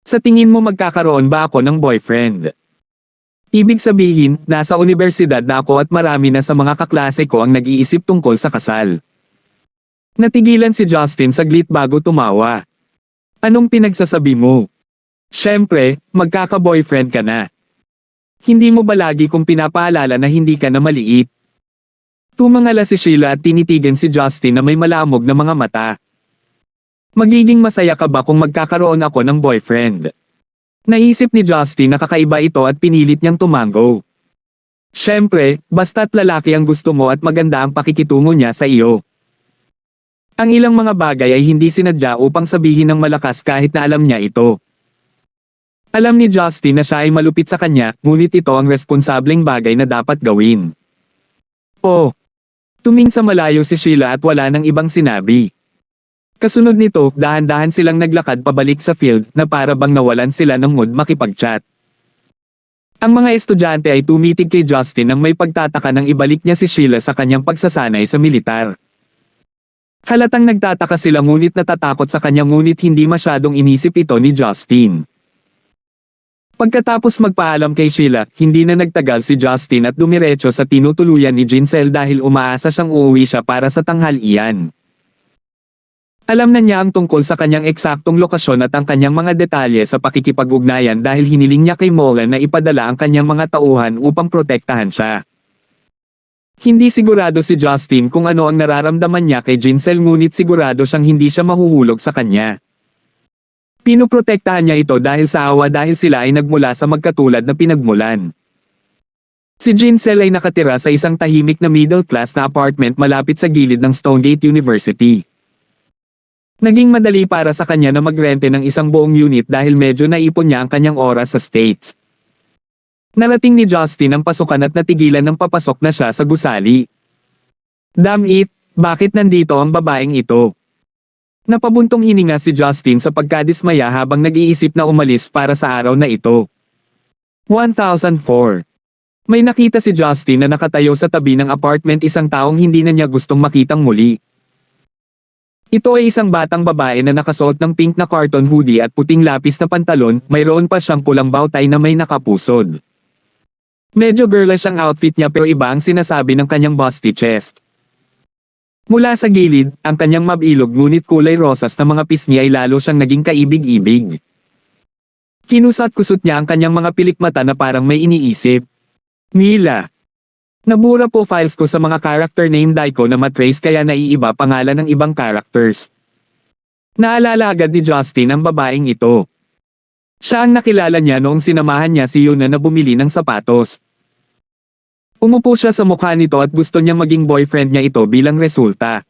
Sa tingin mo magkakaroon ba ako ng boyfriend? Ibig sabihin, nasa universidad na ako at marami na sa mga kaklase ko ang nag-iisip tungkol sa kasal. Natigilan si Justin saglit bago tumawa. Anong pinagsasabi mo? Siyempre, magkaka-boyfriend ka na. Hindi mo ba lagi kong pinapaalala na hindi ka na maliit? Tumangala si Sheila at tinitigan si Justin na may malamog na mga mata. Magiging masaya ka ba kung magkakaroon ako ng boyfriend? Naisip ni Justin na kakaiba ito at pinilit niyang tumango. Siyempre, basta't lalaki ang gusto mo at maganda ang pakikitungo niya sa iyo. Ang ilang mga bagay ay hindi sinadya upang sabihin ng malakas kahit na alam niya ito. Alam ni Justin na siya ay malupit sa kanya, ngunit ito ang responsableng bagay na dapat gawin. Oh! Tuming sa malayo si Sheila at wala nang ibang sinabi. Kasunod nito, dahan-dahan silang naglakad pabalik sa field na para bang nawalan sila ng mood makipag-chat. Ang mga estudyante ay tumitig kay Justin nang may pagtataka nang ibalik niya si Sheila sa kanyang pagsasanay sa militar. Halatang nagtataka sila ngunit natatakot sa kanya ngunit hindi masyadong inisip ito ni Justin. Pagkatapos magpaalam kay Sheila, hindi na nagtagal si Justin at dumiretso sa tinutuluyan ni Jinsel dahil umaasa siyang uuwi siya para sa tanghalian. Alam na niya ang tungkol sa kanyang eksaktong lokasyon at ang kanyang mga detalye sa pakikipag-ugnayan dahil hiniling niya kay Molan na ipadala ang kanyang mga tauhan upang protektahan siya. Hindi sigurado si Justin kung ano ang nararamdaman niya kay Jinsel ngunit sigurado siyang hindi siya mahuhulog sa kanya. Pinoprotektahan niya ito dahil sa awa dahil sila ay nagmula sa magkatulad na pinagmulan. Si Jinsel ay nakatira sa isang tahimik na middle-class na apartment malapit sa gilid ng Stonegate University. Naging madali para sa kanya na magrente ng isang buong unit dahil medyo naipon niya ang kanyang oras sa States. Narating ni Justin ang pasukan at natigilan ng papasok na siya sa gusali. Damn it, bakit nandito ang babaeng ito? Napabuntong hininga si Justin sa pagkadismaya habang nag-iisip na umalis para sa araw na ito. 1004. May nakita si Justin na nakatayo sa tabi ng apartment isang taong hindi na niya gustong makitang muli. Ito ay isang batang babae na nakasuot ng pink na carton hoodie at puting lapis na pantalon, mayroon pa siyang pulang bowtie na may nakapusod. Medyo girlish ang outfit niya pero iba ang sinasabi ng kanyang busty chest. Mula sa gilid, ang kanyang mabilog ngunit kulay rosas na mga pisngi ay lalo siyang naging kaibig-ibig. Kinusat-kusot niya ang kanyang mga pilikmata na parang may iniisip. Mila. Nabura po files ko sa mga character name die ko na matrace kaya naiiba pangalan ng ibang characters. Naalala agad ni Justin ang babaeng ito. Siya ang nakilala niya noong sinamahan niya si Yuna na bumili ng sapatos. Umupo siya sa mukha nito at gusto niyang maging boyfriend niya ito bilang resulta.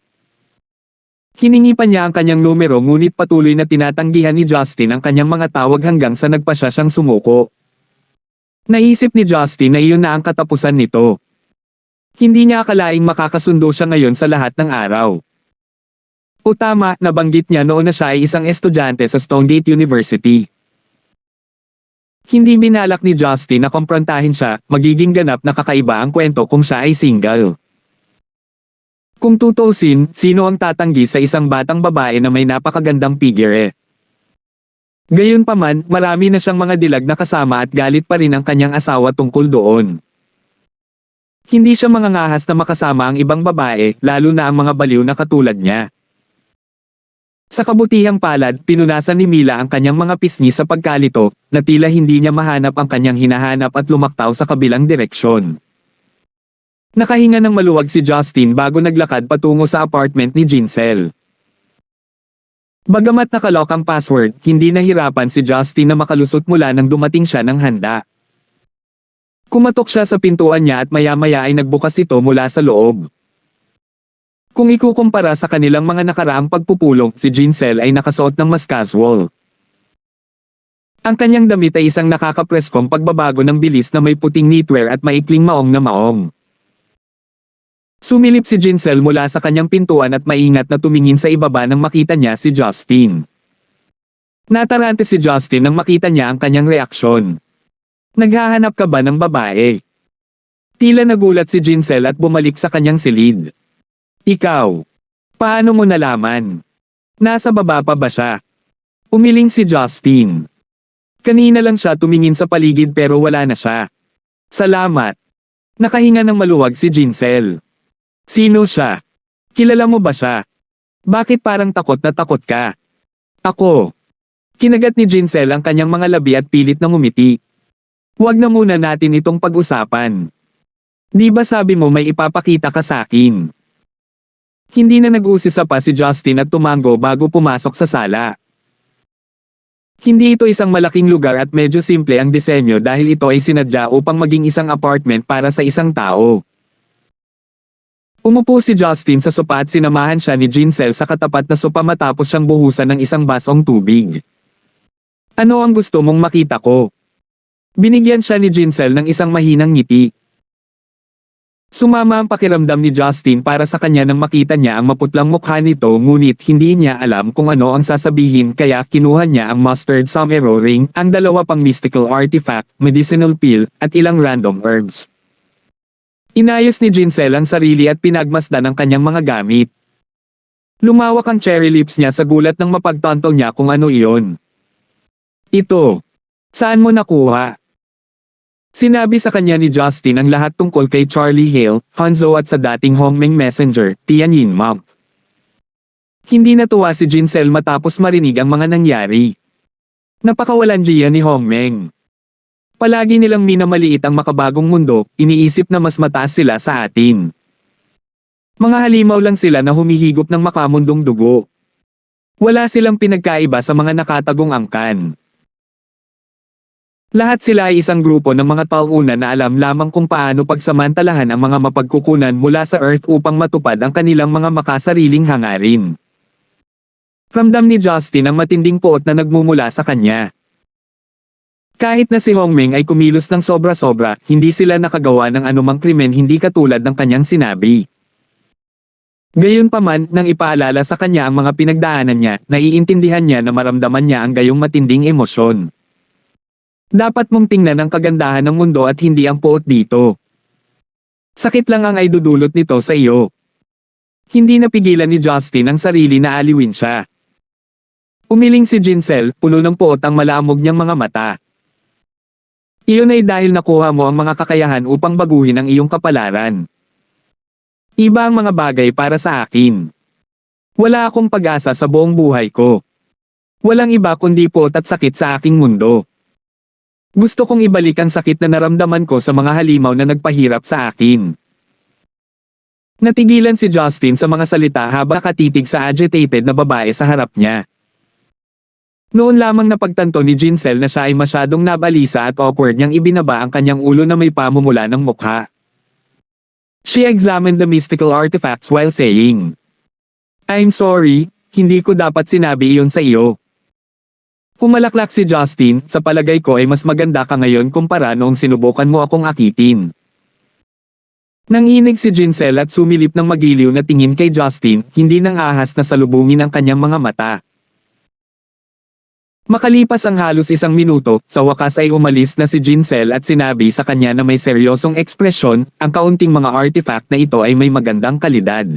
Hiningi pa niya ang kanyang numero ngunit patuloy na tinatanggihan ni Justin ang kanyang mga tawag hanggang sa nagpasya siyang sumuko. Naisip ni Justin na iyon na ang katapusan nito. Hindi niya akalaing makakasundo siya ngayon sa lahat ng araw. O tama, nabanggit niya noon na siya ay isang estudyante sa Stonegate University. Hindi binalak ni Justin na komprontahin siya, magiging ganap na kakaiba ang kwento kung siya ay single. Kung tutusin, sino ang tatanggi sa isang batang babae na may napakagandang figure? Gayunpaman, marami na siyang mga dilag na kasama at galit pa rin ang kanyang asawa tungkol doon. Hindi siya mangangahas na makasama ang ibang babae, lalo na ang mga baliw na katulad niya. Sa kabutihang palad, pinunasan ni Mila ang kanyang mga pisngi sa pagkalito, na tila hindi niya mahanap ang kanyang hinahanap at lumaktaw sa kabilang direksyon. Nakahinga ng maluwag si Justin bago naglakad patungo sa apartment ni Jinsel. Bagamat nakalock ang password, hindi nahirapan si Justin na makalusot mula nang dumating siya ng handa. Kumatok siya sa pintuan niya at maya-maya ay nagbukas ito mula sa loob. Kung ikukumpara sa kanilang mga nakaraang pagpupulong, si Jinsel ay nakasuot ng mas casual. Ang kanyang damit ay isang nakakapreskong pagbabago ng bilis na may puting knitwear at maikling maong na maong. Sumilip si Jinsel mula sa kanyang pintuan at maingat na tumingin sa ibaba nang makita niya si Justin. Natarante si Justin nang makita niya ang kanyang reaksyon. Naghahanap ka ba ng babae? Tila nagulat si Jinsel at bumalik sa kanyang silid. Ikaw. Paano mo nalaman? Nasa baba pa ba siya? Umiling si Justin. Kanina lang siya tumingin sa paligid pero wala na siya. Salamat. Nakahinga ng maluwag si Jinsel. Sino siya? Kilala mo ba siya? Bakit parang takot na takot ka? Ako. Kinagat ni Jinsel ang kanyang mga labi at pilit na ngumiti. Huwag na muna natin itong pag-usapan. Di ba sabi mo may ipapakita ka sa akin? Hindi na nag-uusisa pa si Justin at tumango bago pumasok sa sala. Hindi ito isang malaking lugar at medyo simple ang disenyo dahil ito ay sinadya upang maging isang apartment para sa isang tao. Umupo si Justin sa sopa at sinamahan siya ni Jinsel sa katapat na sopa matapos siyang buhusan ng isang basong tubig. Ano ang gusto mong makita ko? Binigyan siya ni Jinsel ng isang mahinang ngiti. Sumama ang pakiramdam ni Justin para sa kanya nang makita niya ang maputlang mukha nito ngunit hindi niya alam kung ano ang sasabihin kaya kinuha niya ang mustard sombrero ring, ang dalawa pang mystical artifact, medicinal pill, at ilang random herbs. Inayos ni Jinsel ang sarili at pinagmasdan ang kanyang mga gamit. Lumawak ang cherry lips niya sa gulat nang mapagtanto niya kung ano iyon. Ito. Saan mo nakuha? Sinabi sa kanya ni Justin ang lahat tungkol kay Charlie Hale, Hanzo at sa dating Hongmeng messenger, Tianyin Mom. Hindi natuwa si Jinsel matapos marinig ang mga nangyari. Napakawalan diya ni Hongmeng. Palagi nilang minamaliit ang makabagong mundo, iniisip na mas mataas sila sa atin. Mga halimaw lang sila na humihigop ng makamundong dugo. Wala silang pinagkaiba sa mga nakatagong angkan. Lahat sila ay isang grupo ng mga tauna na alam lamang kung paano pagsamantalahan ang mga mapagkukunan mula sa Earth upang matupad ang kanilang mga makasariling hangarin. Ramdam ni Justin ang matinding puot na nagmumula sa kanya. Kahit na si Hongmeng ay kumilos ng sobra-sobra, hindi sila nakagawa ng anumang krimen hindi katulad ng kanyang sinabi. Gayunpaman, nang ipaalala sa kanya ang mga pinagdaanan niya, naiintindihan niya na maramdaman niya ang gayong matinding emosyon. Dapat mong tingnan ang kagandahan ng mundo at hindi ang puot dito. Sakit lang ang ay dudulot nito sa iyo. Hindi napigilan ni Justin ang sarili na aliwin siya. Umiling si Jinsel, puno ng puot ang malaamog niyang mga mata. Iyon ay dahil nakuha mo ang mga kakayahan upang baguhin ang iyong kapalaran. Iba ang mga bagay para sa akin. Wala akong pag-asa sa buong buhay ko. Walang iba kundi puot at sakit sa aking mundo. Gusto kong ibalik ang sakit na naramdaman ko sa mga halimaw na nagpahirap sa akin. Natigilan si Justin sa mga salita habang nakatitig sa agitated na babae sa harap niya. Noon lamang napagtanto ni Jinsel na siya ay masyadong nabalisa at awkward niyang ibinaba ang kanyang ulo na may pamumula ng mukha. She examined the mystical artifacts while saying, "I'm sorry, hindi ko dapat sinabi iyon sa iyo." Humalaklak si Justin, sa palagay ko ay mas maganda ka ngayon kumpara noong sinubukan mo akong akitin. Nanginig si Jinsel at sumilip ng magiliw na tingin kay Justin, hindi nang ahas na salubungin ang kanyang mga mata. Makalipas ang halos 1 minuto, sa wakas ay umalis na si Jinsel at sinabi sa kanya na may seryosong ekspresyon, ang kaunting mga artifact na ito ay may magandang kalidad.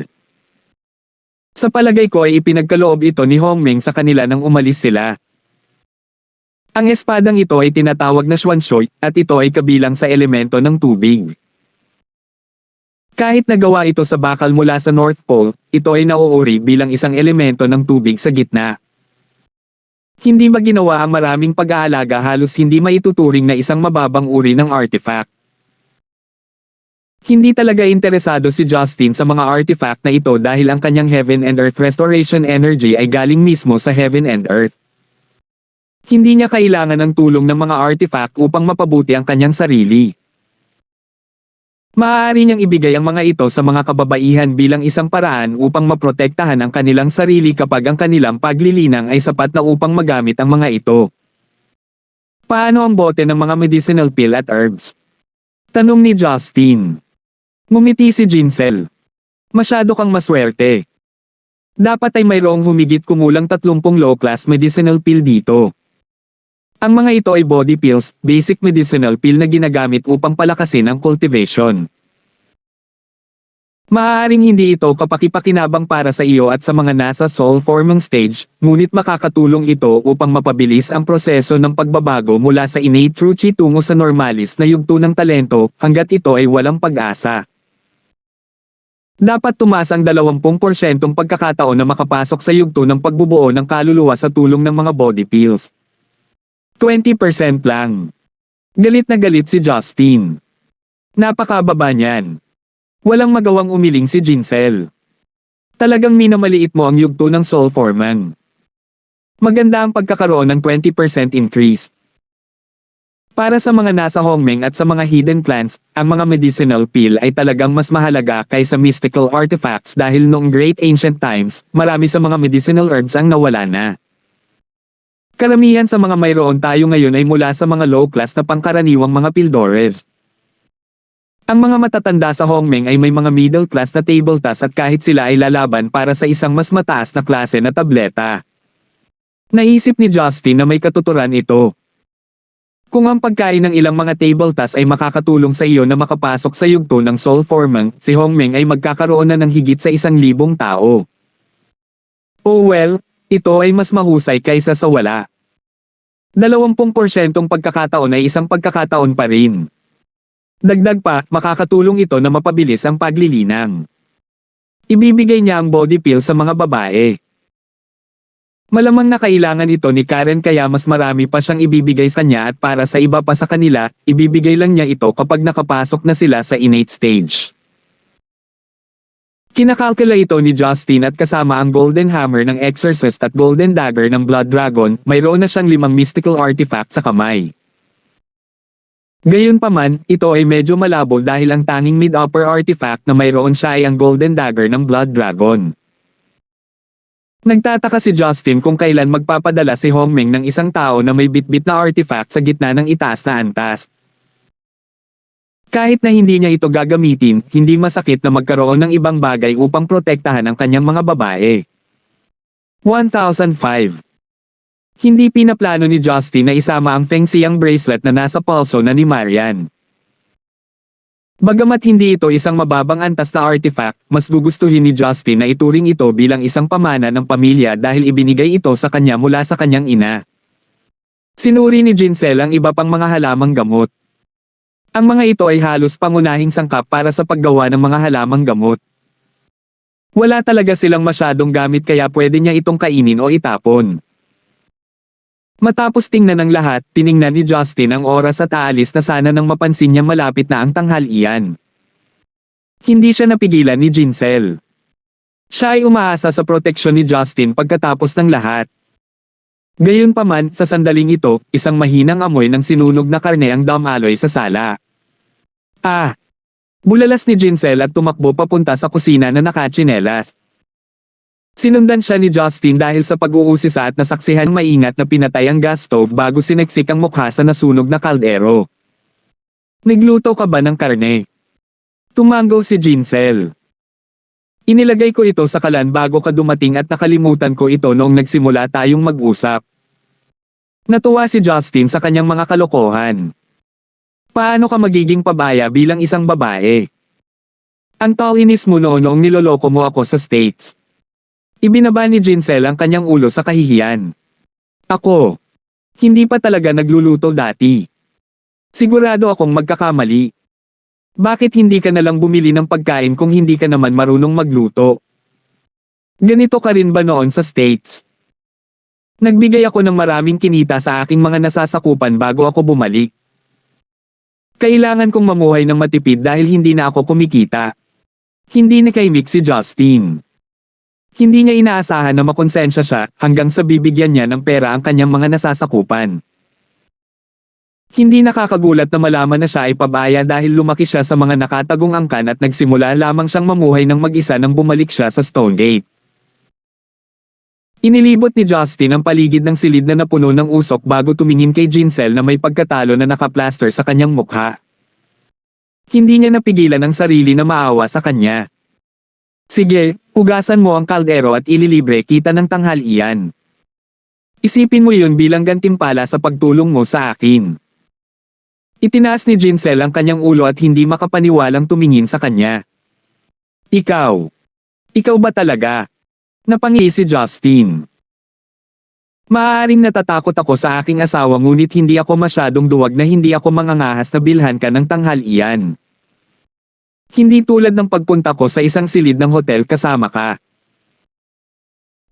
Sa palagay ko ay ipinagkaloob ito ni Hongmeng sa kanila nang umalis sila. Ang espadang ito ay tinatawag na Xuanshui, at ito ay kabilang sa elemento ng tubig. Kahit nagawa ito sa bakal mula sa North Pole, ito ay nauuri bilang isang elemento ng tubig sa gitna. Hindi maginawa ang maraming pag-aalaga, halos hindi maituturing na isang mababang uri ng artifact. Hindi talaga interesado si Justin sa mga artifact na ito dahil ang kanyang Heaven and Earth Restoration Energy ay galing mismo sa Heaven and Earth. Hindi niya kailangan ng tulong ng mga artifact upang mapabuti ang kanyang sarili. Maaari niyang ibigay ang mga ito sa mga kababaihan bilang isang paraan upang maprotektahan ang kanilang sarili kapag ang kanilang paglilinang ay sapat na upang magamit ang mga ito. Paano ang bote ng mga medicinal pill at herbs? Tanong ni Justin. Ngumiti si Jinsel. Masyado kang maswerte. Dapat ay mayroong humigit kumulang 30 low-class medicinal pill dito. Ang mga ito ay body pills, basic medicinal pill na ginagamit upang palakasin ang cultivation. Maaaring hindi ito kapakipakinabang para sa iyo at sa mga nasa soul forming stage, ngunit makakatulong ito upang mapabilis ang proseso ng pagbabago mula sa innate true chi tungo sa normalis na yugto ng talento, hanggat ito ay walang pag-asa. Dapat tumaas ang 20% pagkakataon na makapasok sa yugto ng pagbubuo ng kaluluwa sa tulong ng mga body pills. 20% lang. Galit na galit si Justin. Napakababa niyan. Walang magawang umiling si Jinsel. Talagang minamaliit mo ang yugto ng soul foreman. Maganda ang pagkakaroon ng 20% increase. Para sa mga nasa Hongmeng at sa mga hidden plants, ang mga medicinal pill ay talagang mas mahalaga kaysa mystical artifacts dahil noong great ancient times, marami sa mga medicinal herbs ang nawala na. Karamihan sa mga mayroon tayo ngayon ay mula sa mga low-class na pangkaraniwang mga pildores. Ang mga matatanda sa Hongmeng ay may mga middle-class na table tas at kahit sila ay lalaban para sa isang mas mataas na klase na tableta. Naisip ni Justin na may katuturan ito. Kung ang pagkain ng ilang mga table tas ay makakatulong sa iyo na makapasok sa yugto ng soul forming, si Hongmeng ay magkakaroon na ng higit sa 1,000 tao. Oh well, ito ay mas mahusay kaysa sa wala. 20% pagkakataon ay isang pagkakataon pa rin. Dagdag pa, makakatulong ito na mapabilis ang paglilinang. Ibibigay niya ang body pill sa mga babae. Malamang na kailangan ito ni Karen kaya mas marami pa siyang ibibigay sa kanya at para sa iba pa sa kanila, ibibigay lang niya ito kapag nakapasok na sila sa innate stage. Kinakalkula ito ni Justin at kasama ang Golden Hammer ng Exorcist at Golden Dagger ng Blood Dragon, mayroon na siyang 5 mystical artifact sa kamay. Gayunpaman, ito ay medyo malabo dahil ang tanging mid-upper artifact na mayroon siya ay ang Golden Dagger ng Blood Dragon. Nagtataka si Justin kung kailan magpapadala si Hongmeng ng isang tao na may bitbit na artifact sa gitna ng itaas na antas. Kahit na hindi niya ito gagamitin, hindi masakit na magkaroon ng ibang bagay upang protektahan ang kanyang mga babae. 1005. Hindi pinaplano ni Justin na isama ang Feng Xiang bracelet na nasa pulso na ni Marian. Bagamat hindi ito isang mababang antas na artifact, mas gugustuhin ni Justin na ituring ito bilang isang pamana ng pamilya dahil ibinigay ito sa kanya mula sa kanyang ina. Sinuri ni Jincel ang iba pang mga halamang gamot. Ang mga ito ay halos pangunahing sangkap para sa paggawa ng mga halamang gamot. Wala talaga silang masyadong gamit kaya pwede niya itong kainin o itapon. Matapos tingnan ng lahat, tiningnan ni Justin ang oras at aalis na sana nang mapansin niya malapit na ang tanghalian. Hindi siya napigilan ni Jincel. Siya ay umaasa sa proteksyon ni Justin pagkatapos ng lahat. Gayunpaman, sa sandaling ito, isang mahinang amoy ng sinunog na karne ang dumaloy sa sala. Bulalas ni Jincel at tumakbo papunta sa kusina na nakatsinelas. Sinundan siya ni Justin dahil sa pag-uusisa at nasaksihan ng maingat na pinatay ang gas stove bago sineksik ang mukha sa nasunog na kaldero. Nagluto ka ba ng karne? Tumango si Jincel. Inilagay ko ito sa kalan bago ka dumating at nakalimutan ko ito noong nagsimula tayong mag-usap. Natuwa si Justin sa kanyang mga kalokohan. Paano ka magiging pabaya bilang isang babae? Ang tawinis mo noong niloloko mo ako sa States. Ibinaba ni Jincel ang kanyang ulo sa kahihiyan. Ako. Hindi pa talaga nagluluto dati. Sigurado akong magkakamali. Bakit hindi ka nalang bumili ng pagkain kung hindi ka naman marunong magluto? Ganito ka rin ba noon sa States? Nagbigay ako ng maraming kinita sa aking mga nasasakupan bago ako bumalik. Kailangan kong mamuhay ng matipid dahil hindi na ako kumikita. Hindi nakaimik si Justin. Hindi niya inaasahan na makonsensya siya hanggang sa bibigyan niya ng pera ang kanyang mga nasasakupan. Hindi nakakagulat na malaman na siya ay pabaya dahil lumaki siya sa mga nakatagong angkan at nagsimula lamang siyang mamuhay ng mag-isa nang bumalik siya sa Stonegate. Inilibot ni Justin ang paligid ng silid na napuno ng usok bago tumingin kay Jincel na may pagkatalo na nakaplaster sa kanyang mukha. Hindi niya napigilan ang sarili na maawa sa kanya. Sige, hugasan mo ang kaldero at ililibre kita ng tanghalian. Isipin mo yun bilang gantimpala sa pagtulong mo sa akin. Itinaas ni Jincel ang kanyang ulo at hindi makapaniwalang tumingin sa kanya. Ikaw? Ikaw ba talaga? Napangi si Justin. Maaaring natatakot ako sa aking asawa ngunit hindi ako masyadong duwag na hindi ako mangangahas na bilhan ka ng tanghalian. Hindi tulad ng pagpunta ko sa isang silid ng hotel kasama ka.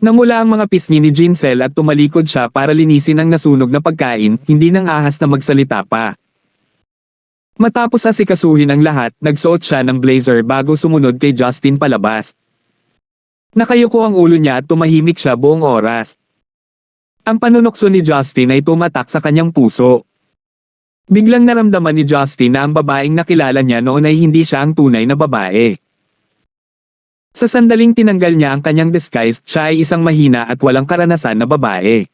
Namula ang mga pisngi ni Jincel at tumalikod siya para linisin ang nasunog na pagkain, hindi nang ahas na magsalita pa. Matapos asikasuhin ang lahat, nagsuot siya ng blazer bago sumunod kay Justin palabas. Nakayuko ang ulo niya at tumahimik siya buong oras. Ang panunokso ni Justin ay tumatak sa kanyang puso. Biglang naramdaman ni Justin na ang babaeng nakilala niya noon ay hindi siya ang tunay na babae. Sa sandaling tinanggal niya ang kanyang disguise, siya ay isang mahina at walang karanasan na babae.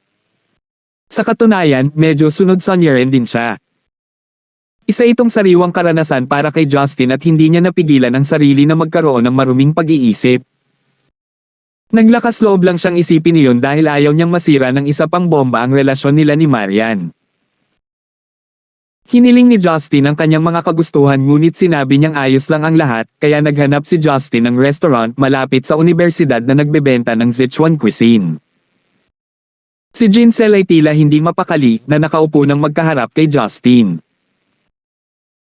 Sa katunayan, medyo sunod-sonyerin din siya. Isa itong sariwang karanasan para kay Justin at hindi niya napigilan ang sarili na magkaroon ng maruming pag-iisip. Naglakas loob lang siyang isipin iyon dahil ayaw niyang masira ng isa pang bomba ang relasyon nila ni Marian. Hiniling ni Justin ang kanyang mga kagustuhan ngunit sinabi niyang ayos lang ang lahat, kaya naghanap si Justin ng restaurant malapit sa universidad na nagbebenta ng Sichuan cuisine. Si Jincel ay tila hindi mapakali na nakaupo ng magkaharap kay Justin.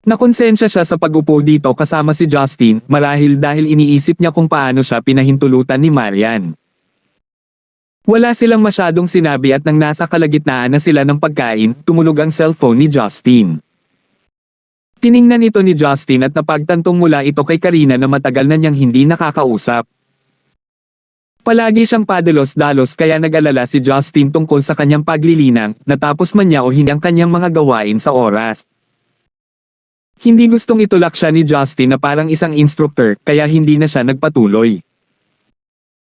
Nakonsensya siya sa pag-upo dito kasama si Justin, marahil dahil iniisip niya kung paano siya pinahintulutan ni Marian. Wala silang masyadong sinabi at nang nasa kalagitnaan na sila ng pagkain, tumunog ang cellphone ni Justin. Tiningnan ito ni Justin at napagtantong mula ito kay Karina na matagal na niyang hindi nakakausap. Palagi siyang padalos-dalos kaya nag-alala si Justin tungkol sa kanyang paglilinang, natapos man niya o hindi ang kanyang mga gawain sa oras. Hindi gustong itulak siya ni Justin na parang isang instructor kaya hindi na siya nagpatuloy.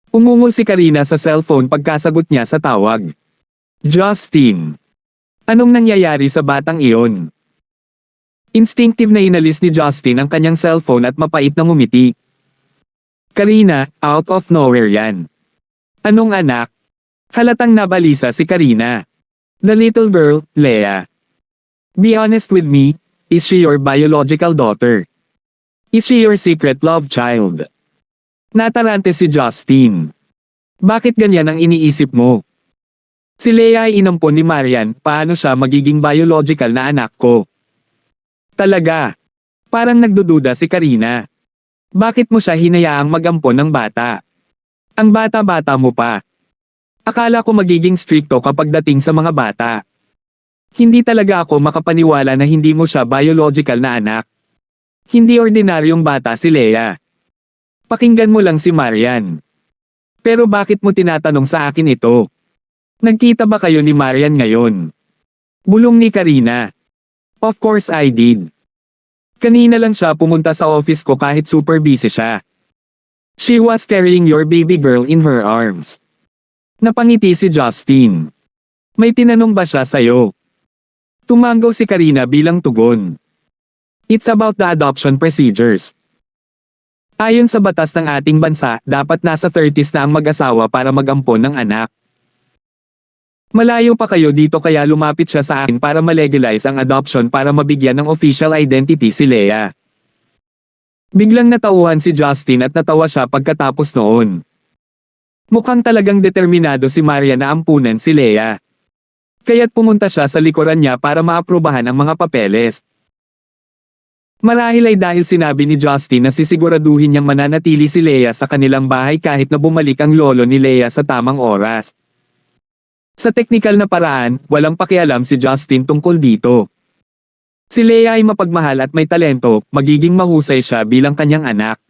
Umungol si Karina sa cellphone pagkasagot niya sa tawag. Justin! Anong nangyayari sa batang iyon? Instinctive na inalis ni Justin ang kanyang cellphone at mapait na ngumiti. Karina, out of nowhere yan. Anong anak? Halatang nabalisa si Karina. The little girl, Leah. Be honest with me, is she your biological daughter? Is she your secret love child? Natarante si Justin. Bakit ganyan ang iniisip mo? Si Leia ay inampon ni Marian, paano siya magiging biological na anak ko? Talaga? Parang nagdududa si Karina. Bakit mo siya hinayaang mag-ampon ng bata? Ang bata-bata mo pa. Akala ko magiging stricto kapag dating sa mga bata. Hindi talaga ako makapaniwala na hindi mo siya biological na anak. Hindi ordinaryong bata si Leia. Pakinggan mo lang si Marian. Pero bakit mo tinatanong sa akin ito? Nagkita ba kayo ni Marian ngayon? Bulong ni Karina. Of course I did. Kanina lang siya pumunta sa office ko kahit super busy siya. She was carrying your baby girl in her arms. Napangiti si Justin. May tinanong ba siya sa'yo? Tumanggaw si Karina bilang tugon. It's about the adoption procedures. Ayon sa batas ng ating bansa, dapat nasa 30s na ang mag-asawa para mag-ampon ng anak. Malayo pa kayo dito kaya lumapit siya sa akin para ma-legalize ang adoption para mabigyan ng official identity si Leia. Biglang natauhan si Justin at natawa siya pagkatapos noon. Mukhang talagang determinado si Maria na ampunan si Leia. Kaya't pumunta siya sa likuran niya para maaprubahan ang mga papeles. Marahil ay dahil sinabi ni Justin na sisiguraduhin niyang mananatili si Leia sa kanilang bahay kahit na bumalik ang lolo ni Leia sa tamang oras. Sa teknikal na paraan, walang pakialam si Justin tungkol dito. Si Leia ay mapagmahal at may talento, magiging mahusay siya bilang kanyang anak.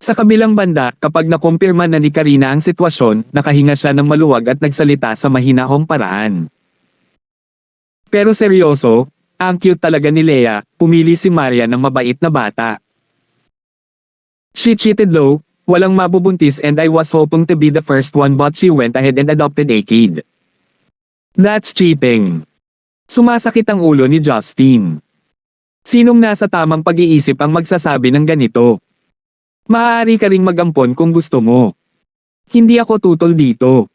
Sa kabilang banda, kapag nakumpirma na ni Karina ang sitwasyon, nakahinga siya ng maluwag at nagsalita sa mahinahong paraan. Pero seryoso, ang cute talaga ni Leia, pumili si Maria ng mabait na bata. She cheated though, walang mabubuntis and I was hoping to be the first one but she went ahead and adopted a kid. That's cheating. Sumasakit ang ulo ni Justin. Sinong nasa tamang pag-iisip ang magsasabi ng ganito? Maaari ka ring mag-ampon kung gusto mo. Hindi ako tutol dito.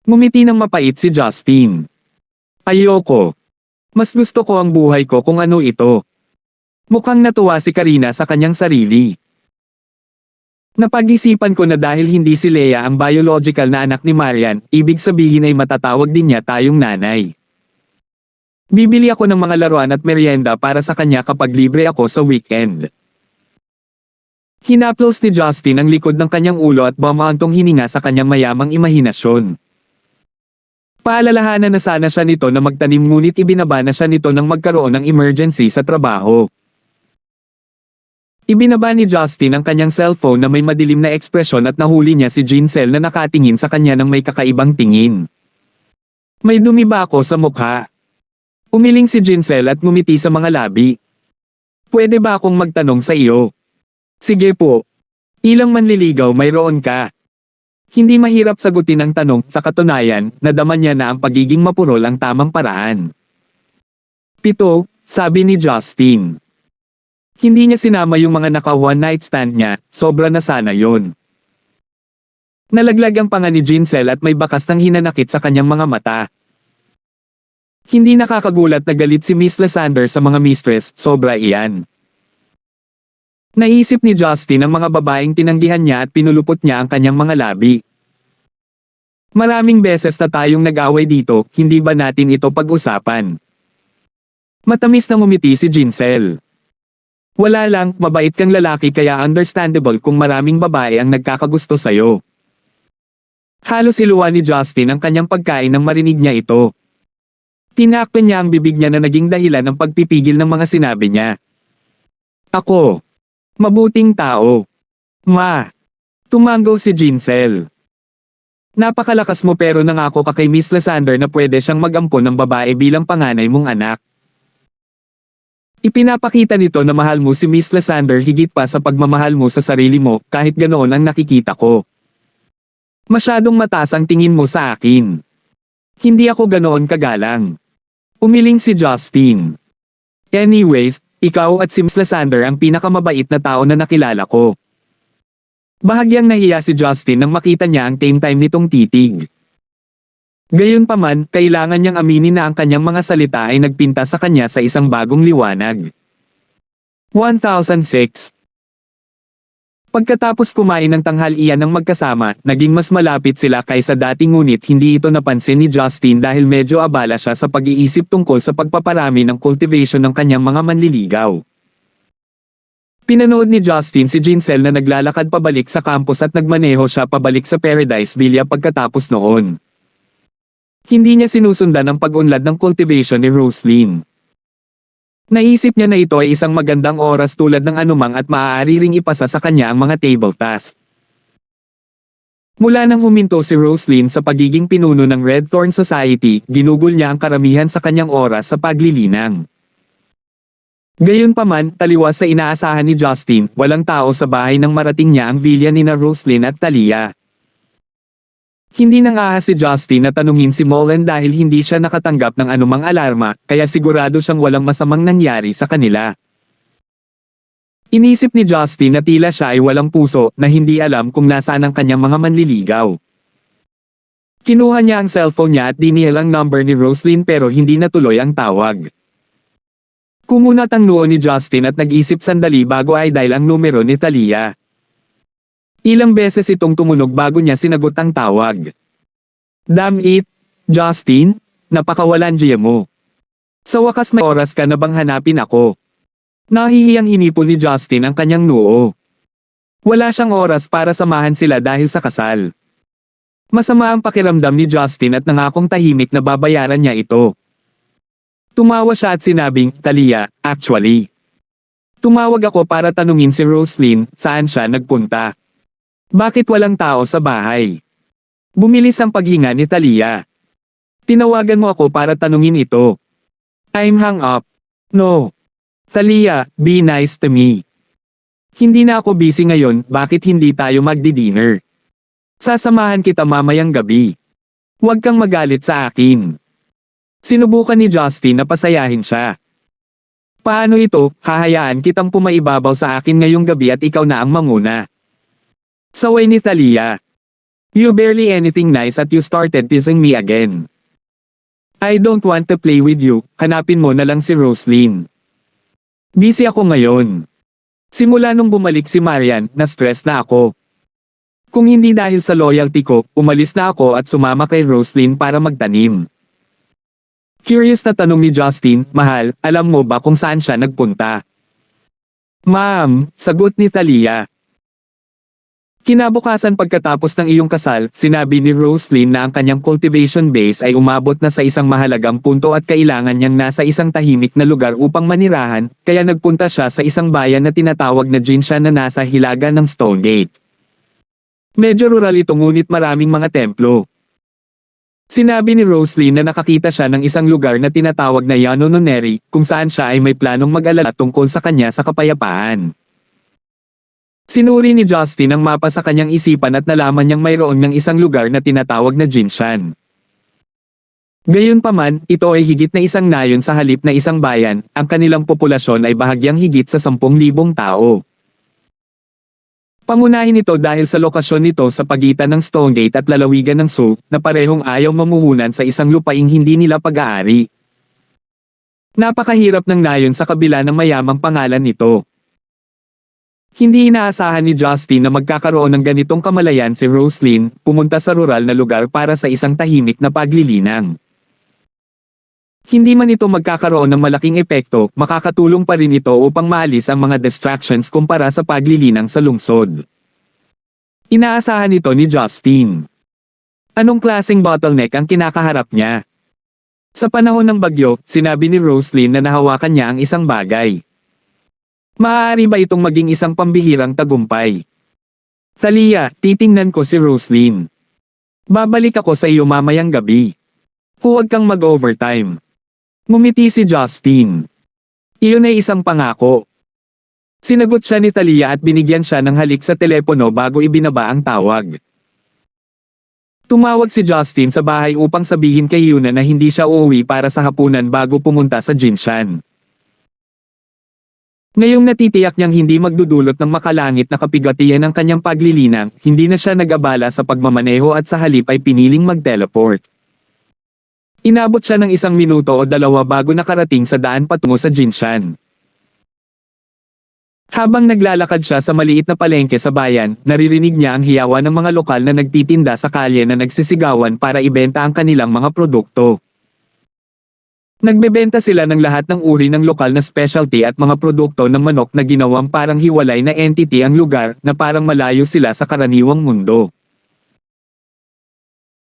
Ngumiti ng mapait si Justin. Ayoko. Mas gusto ko ang buhay ko kung ano ito. Mukhang natuwa si Karina sa kanyang sarili. Napag-isipan ko na dahil hindi si Leia ang biological na anak ni Marian, ibig sabihin ay matatawag din niya tayong nanay. Bibili ako ng mga laruan at merienda para sa kanya kapag libre ako sa weekend. Hinaplos ni Justin ang likod ng kanyang ulo at bumaantong hininga sa kanyang mayamang imahinasyon. Paalalahanan na sana siya nito na magtanim ngunit ibinaba na siya nito nang magkaroon ng emergency sa trabaho. Ibinaba ni Justin ang kanyang cellphone na may madilim na ekspresyon at nahuli niya si Jincel na nakatingin sa kanya ng may kakaibang tingin. May dumi ba ako sa mukha? Umiling si Jincel at ngumiti sa mga labi. Pwede ba akong magtanong sa iyo? Sige po. Ilang manliligaw mayroon ka? Hindi mahirap sagutin ang tanong, sa katunayan, nadama niya na ang pagiging mapurol ang tamang paraan. 7, sabi ni Justin. Hindi niya sinama yung mga naka-one night stand niya, sobra na sana yon. Nalaglag ang panga ni Jincel at may bakas ng hinanakit sa kanyang mga mata. Hindi nakakagulat na galit si Miss Lysander sa mga mistress, sobra iyan. Naisip ni Justin ang mga babaeng tinanggihan niya at pinulupot niya ang kanyang mga labi. Maraming beses na tayong nag-away dito, hindi ba natin ito pag-usapan? Matamis na ngumiti si Jincel. Wala lang, mabait kang lalaki kaya understandable kung maraming babae ang nagkakagusto sa'yo. Halos iluwa ni Justin ang kanyang pagkain nang marinig niya ito. Tinakpan niya ang bibig niya na naging dahilan ng pagpipigil ng mga sinabi niya. Ako. Mabuting tao. Ma. Tumanggaw si Jincel. Napakalakas mo pero nangako ka kay Miss Lysander na pwede siyang mag-ampon ng babae bilang panganay mong anak. Ipinapakita nito na mahal mo si Miss Lysander higit pa sa pagmamahal mo sa sarili mo kahit ganoon ang nakikita ko. Masyadong mataas ang tingin mo sa akin. Hindi ako ganoon kagalang. Umiling si Justin. Anyways, ikaw at si Miss Lysander ang pinakamabait na tao na nakilala ko. Bahagyang nahiya si Justin nang makita niya ang tame time nitong titig. Gayunpaman, kailangan niyang aminin na ang kanyang mga salita ay nagpinta sa kanya sa isang bagong liwanag. 1006. Pagkatapos kumain ng tanghalian ng magkasama, naging mas malapit sila kaysa dati ngunit hindi ito napansin ni Justin dahil medyo abala siya sa pag-iisip tungkol sa pagpaparami ng cultivation ng kanyang mga manliligaw. Pinanood ni Justin si Jincel na naglalakad pabalik sa campus at nagmaneho siya pabalik sa Paradise Villa pagkatapos noon. Hindi niya sinusundan ang pag-unlad ng cultivation ni Roslyn. Naisip niya na ito ay isang magandang oras tulad ng anumang at maaari ring ipasa sa kanya ang mga table task. Mula nang huminto si Roslyn sa pagiging pinuno ng Red Thorn Society, ginugol niya ang karamihan sa kanyang oras sa paglilinang. Gayunpaman, taliwas sa inaasahan ni Justin, walang tao sa bahay nang marating niya ang villa nina Roslyn at Talia. Hindi nang ahas si Justin na tanungin si Mullen dahil hindi siya nakatanggap ng anumang alarma, kaya sigurado siyang walang masamang nangyari sa kanila. Inisip ni Justin na tila siya ay walang puso na hindi alam kung nasaan ang kanyang mga manliligaw. Kinuha niya ang cellphone niya at dinial ang number ni Roslyn pero hindi natuloy ang tawag. Kumunat ang noo ni Justin at nag-isip sandali bago ay dial ang numero ni Talia. Ilang beses itong tumunog bago niya sinagot ang tawag. Damn it, Justin, napakawalan diya mo. Sa wakas may oras ka na bang hanapin ako? Nahihiyang hinipon ni Justin ang kanyang noo. Wala siyang oras para samahan sila dahil sa kasal. Masama ang pakiramdam ni Justin at nangakong tahimik na babayaran niya ito. Tumawa siya at sinabing, Talia, actually. Tumawag ako para tanungin si Roslyn, saan siya nagpunta. Bakit walang tao sa bahay? Bumilis ang paghinga ni Talia. Tinawagan mo ako para tanungin ito. I'm hung up. No. Talia, be nice to me. Hindi na ako busy ngayon, bakit hindi tayo magdi-dinner? Sasamahan kita mamayang gabi. Huwag kang magalit sa akin. Sinubukan ni Justin na pasayahin siya. Paano ito, hahayaan kitang pumaibabaw sa akin ngayong gabi at ikaw na ang manguna. Saway ni Talia. You barely anything nice at you started teasing me again. I don't want to play with you, hanapin mo na lang si Roslyn. Busy ako ngayon. Simula nung bumalik si Marian, na-stress na ako. Kung hindi dahil sa loyalty ko, umalis na ako at sumama kay Roslyn para magtanim. Curious na tanong ni Justin, mahal, alam mo ba kung saan siya nagpunta? Ma'am, sagot ni Talia. Kinabukasan pagkatapos ng iyong kasal, sinabi ni Roslyn na ang kanyang cultivation base ay umabot na sa isang mahalagang punto at kailangan niyang nasa isang tahimik na lugar upang manirahan, kaya nagpunta siya sa isang bayan na tinatawag na Jinshan na nasa hilaga ng Stonegate. Medyo rural ito ngunit maraming mga templo. Sinabi ni Roslyn na nakakita siya ng isang lugar na tinatawag na Yanononeri, kung saan siya ay may planong mag-alala tungkol sa kanya sa kapayapaan. Sinuri ni Justin ang mapa sa kanyang isipan at nalaman niyang mayroon ng isang lugar na tinatawag na Jinshan. Gayunpaman, ito ay higit na isang nayon sa halip na isang bayan, ang kanilang populasyon ay bahagyang higit sa 10,000 tao. Pangunahin ito dahil sa lokasyon nito sa pagitan ng Stonegate at lalawigan ng Seoul, na parehong ayaw mamuhunan sa isang lupaing hindi nila pag-aari. Napakahirap ng nayon sa kabila ng mayamang pangalan nito. Hindi inaasahan ni Justin na magkakaroon ng ganitong kamalayan si Roslyn, pumunta sa rural na lugar para sa isang tahimik na paglilinang. Hindi man ito magkakaroon ng malaking epekto, makakatulong pa rin ito upang maalis ang mga distractions kumpara sa paglilinang sa lungsod. Inaasahan ito ni Justin. Anong klaseng bottleneck ang kinakaharap niya? Sa panahon ng bagyo, sinabi ni Roslyn na nahawakan niya ang isang bagay. Maaari ba itong maging isang pambihirang tagumpay? Talia, titingnan ko si Roslyn. Babalik ako sa iyo mamayang gabi. Huwag kang mag-overtime. Ngumiti si Justin. Iyon ay isang pangako. Sinagot siya ni Talia at binigyan siya ng halik sa telepono bago ibinaba ang tawag. Tumawag si Justin sa bahay upang sabihin kay Yuna na hindi siya uuwi para sa hapunan bago pumunta sa Jinshan. Ngayong natitiyak niyang hindi magdudulot ng makalangit na kapigatian ang kanyang paglilinang, hindi na siya nag-abala sa pagmamaneho at sa halip ay piniling mag-teleport. Inabot siya ng 1 minuto o 2 bago nakarating sa daan patungo sa Jinshan. Habang naglalakad siya sa maliit na palengke sa bayan, naririnig niya ang hiyawan ng mga lokal na nagtitinda sa kalye na nagsisigawan para ibenta ang kanilang mga produkto. Nagbebenta sila ng lahat ng uri ng lokal na specialty at mga produkto ng manok na ginawang parang hiwalay na entity ang lugar na parang malayo sila sa karaniwang mundo.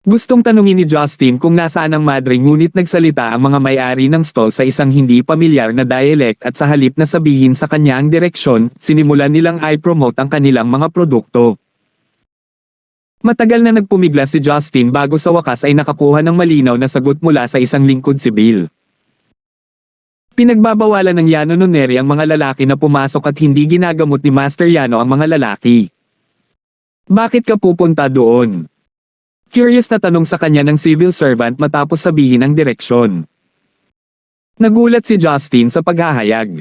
Gustong tanungin ni Justin kung nasaan ang madre ngunit nagsalita ang mga may-ari ng stall sa isang hindi pamilyar na dialect at sa halip na sabihin sa kanya ang direksyon, sinimulan nilang i-promote ang kanilang mga produkto. Matagal na nagpumigla si Justin bago sa wakas ay nakakuha ng malinaw na sagot mula sa isang lingkod sibil. Pinagbabawalan ng Yano no Neri ang mga lalaki na pumasok at hindi ginagamot ni Master Yano ang mga lalaki. Bakit ka pupunta doon? Curious na tanong sa kanya ng civil servant matapos sabihin ang direksyon. Nagulat si Justin sa paghahayag.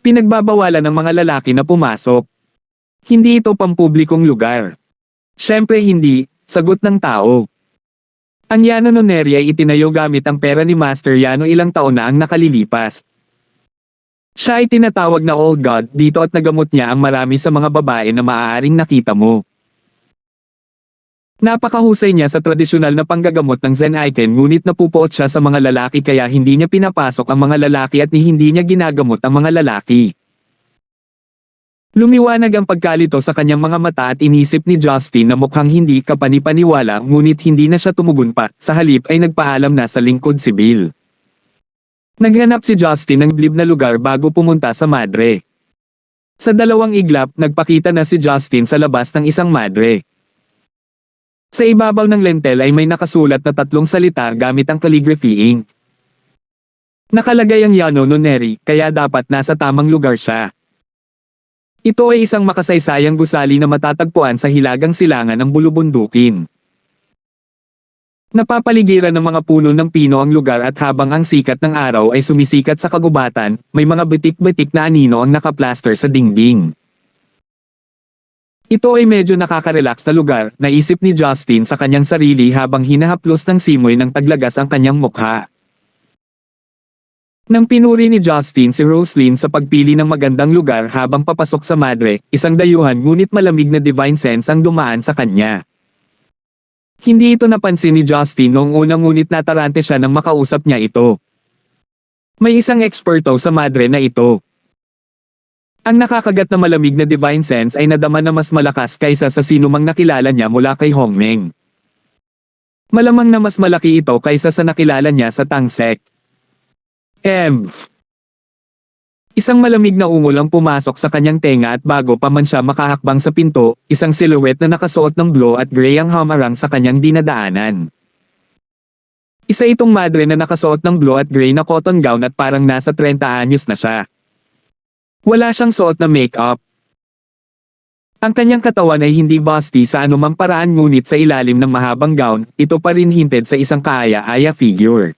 Pinagbabawalan ng mga lalaki na pumasok. Hindi ito pampublikong lugar. Siyempre hindi, sagot ng tao. Ang Yano no Neri ay itinayo gamit ang pera ni Master Yano ilang taon na ang nakalilipas. Siya ay tinatawag na Old God dito at nagamot niya ang marami sa mga babae na maaaring nakita mo. Napakahusay niya sa tradisyonal na panggagamot ng Zen icon ngunit napupuot siya sa mga lalaki kaya hindi niya pinapasok ang mga lalaki at hindi niya ginagamot ang mga lalaki. Lumiwanag ang pagkalito sa kanyang mga mata at inisip ni Justin na mukhang hindi kapanipaniwala ngunit hindi na siya tumugon pa, sa halip ay nagpaalam na sa lingkod sibil. Naghanap si Justin ng blib na lugar bago pumunta sa madre. Sa dalawang iglap, nagpakita na si Justin sa labas ng isang madre. Sa ibabaw ng lentel ay may nakasulat na 3 salita gamit ang calligraphy ink. Nakalagay ang Yano no Neri, kaya dapat nasa tamang lugar siya. Ito ay isang makasaysayang gusali na matatagpuan sa hilagang silangan ng bulubundukin. Napapaligiran ng mga puno ng pino ang lugar at habang ang sikat ng araw ay sumisikat sa kagubatan, may mga bitik-bitik na anino ang nakaplaster sa dingding. Ito ay medyo nakaka-relax na lugar, naisip ni Justin sa kanyang sarili habang hinahaplos ng simoy ng taglagas ang kanyang mukha. Nang pinuri ni Justin si Roslyn sa pagpili ng magandang lugar habang papasok sa madre, isang dayuhan ngunit malamig na divine sense ang dumaan sa kanya. Hindi ito napansin ni Justin noong unang ngunit natarante siya nang makausap niya ito. May isang eksperto sa madre na ito. Ang nakakagat na malamig na divine sense ay nadama na mas malakas kaysa sa sinumang nakilala niya mula kay Hongmeng. Malamang na mas malaki ito kaysa sa nakilala niya sa Tangsek. Isang malamig na ungol ang pumasok sa kanyang tenga at bago pa man siya makahakbang sa pinto, isang silhouette na nakasuot ng blue at gray ang hamarang sa kanyang dinadaanan. Isa itong madre na nakasuot ng blue at gray na cotton gown at parang nasa 30 anyos na siya. Wala siyang suot na make-up. Ang kanyang katawan ay hindi busty sa anumang paraan ngunit sa ilalim ng mahabang gown, ito pa rin hinted sa isang kaaya-aya figure.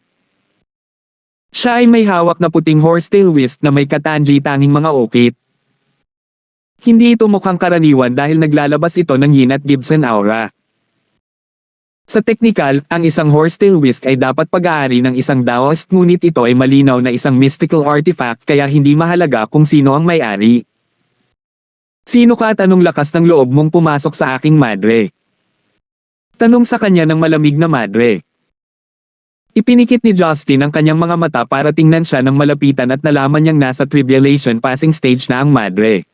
Siya ay may hawak na puting horsetail whisk na may katanji-tanging mga ukit. Hindi ito mukhang karaniwan dahil naglalabas ito ng yin at Gibson aura. Sa teknikal, ang isang horsetail whisk ay dapat pag-aari ng isang Taoist ngunit ito ay malinaw na isang mystical artifact kaya hindi mahalaga kung sino ang may-ari. Sino ka at anong lakas ng loob mong pumasok sa aking madre? Tanong sa kanya ng malamig na madre. Ipinikit ni Justin ang kanyang mga mata para tingnan siya ng malapitan at nalaman niyang nasa tribulation passing stage na ang madre.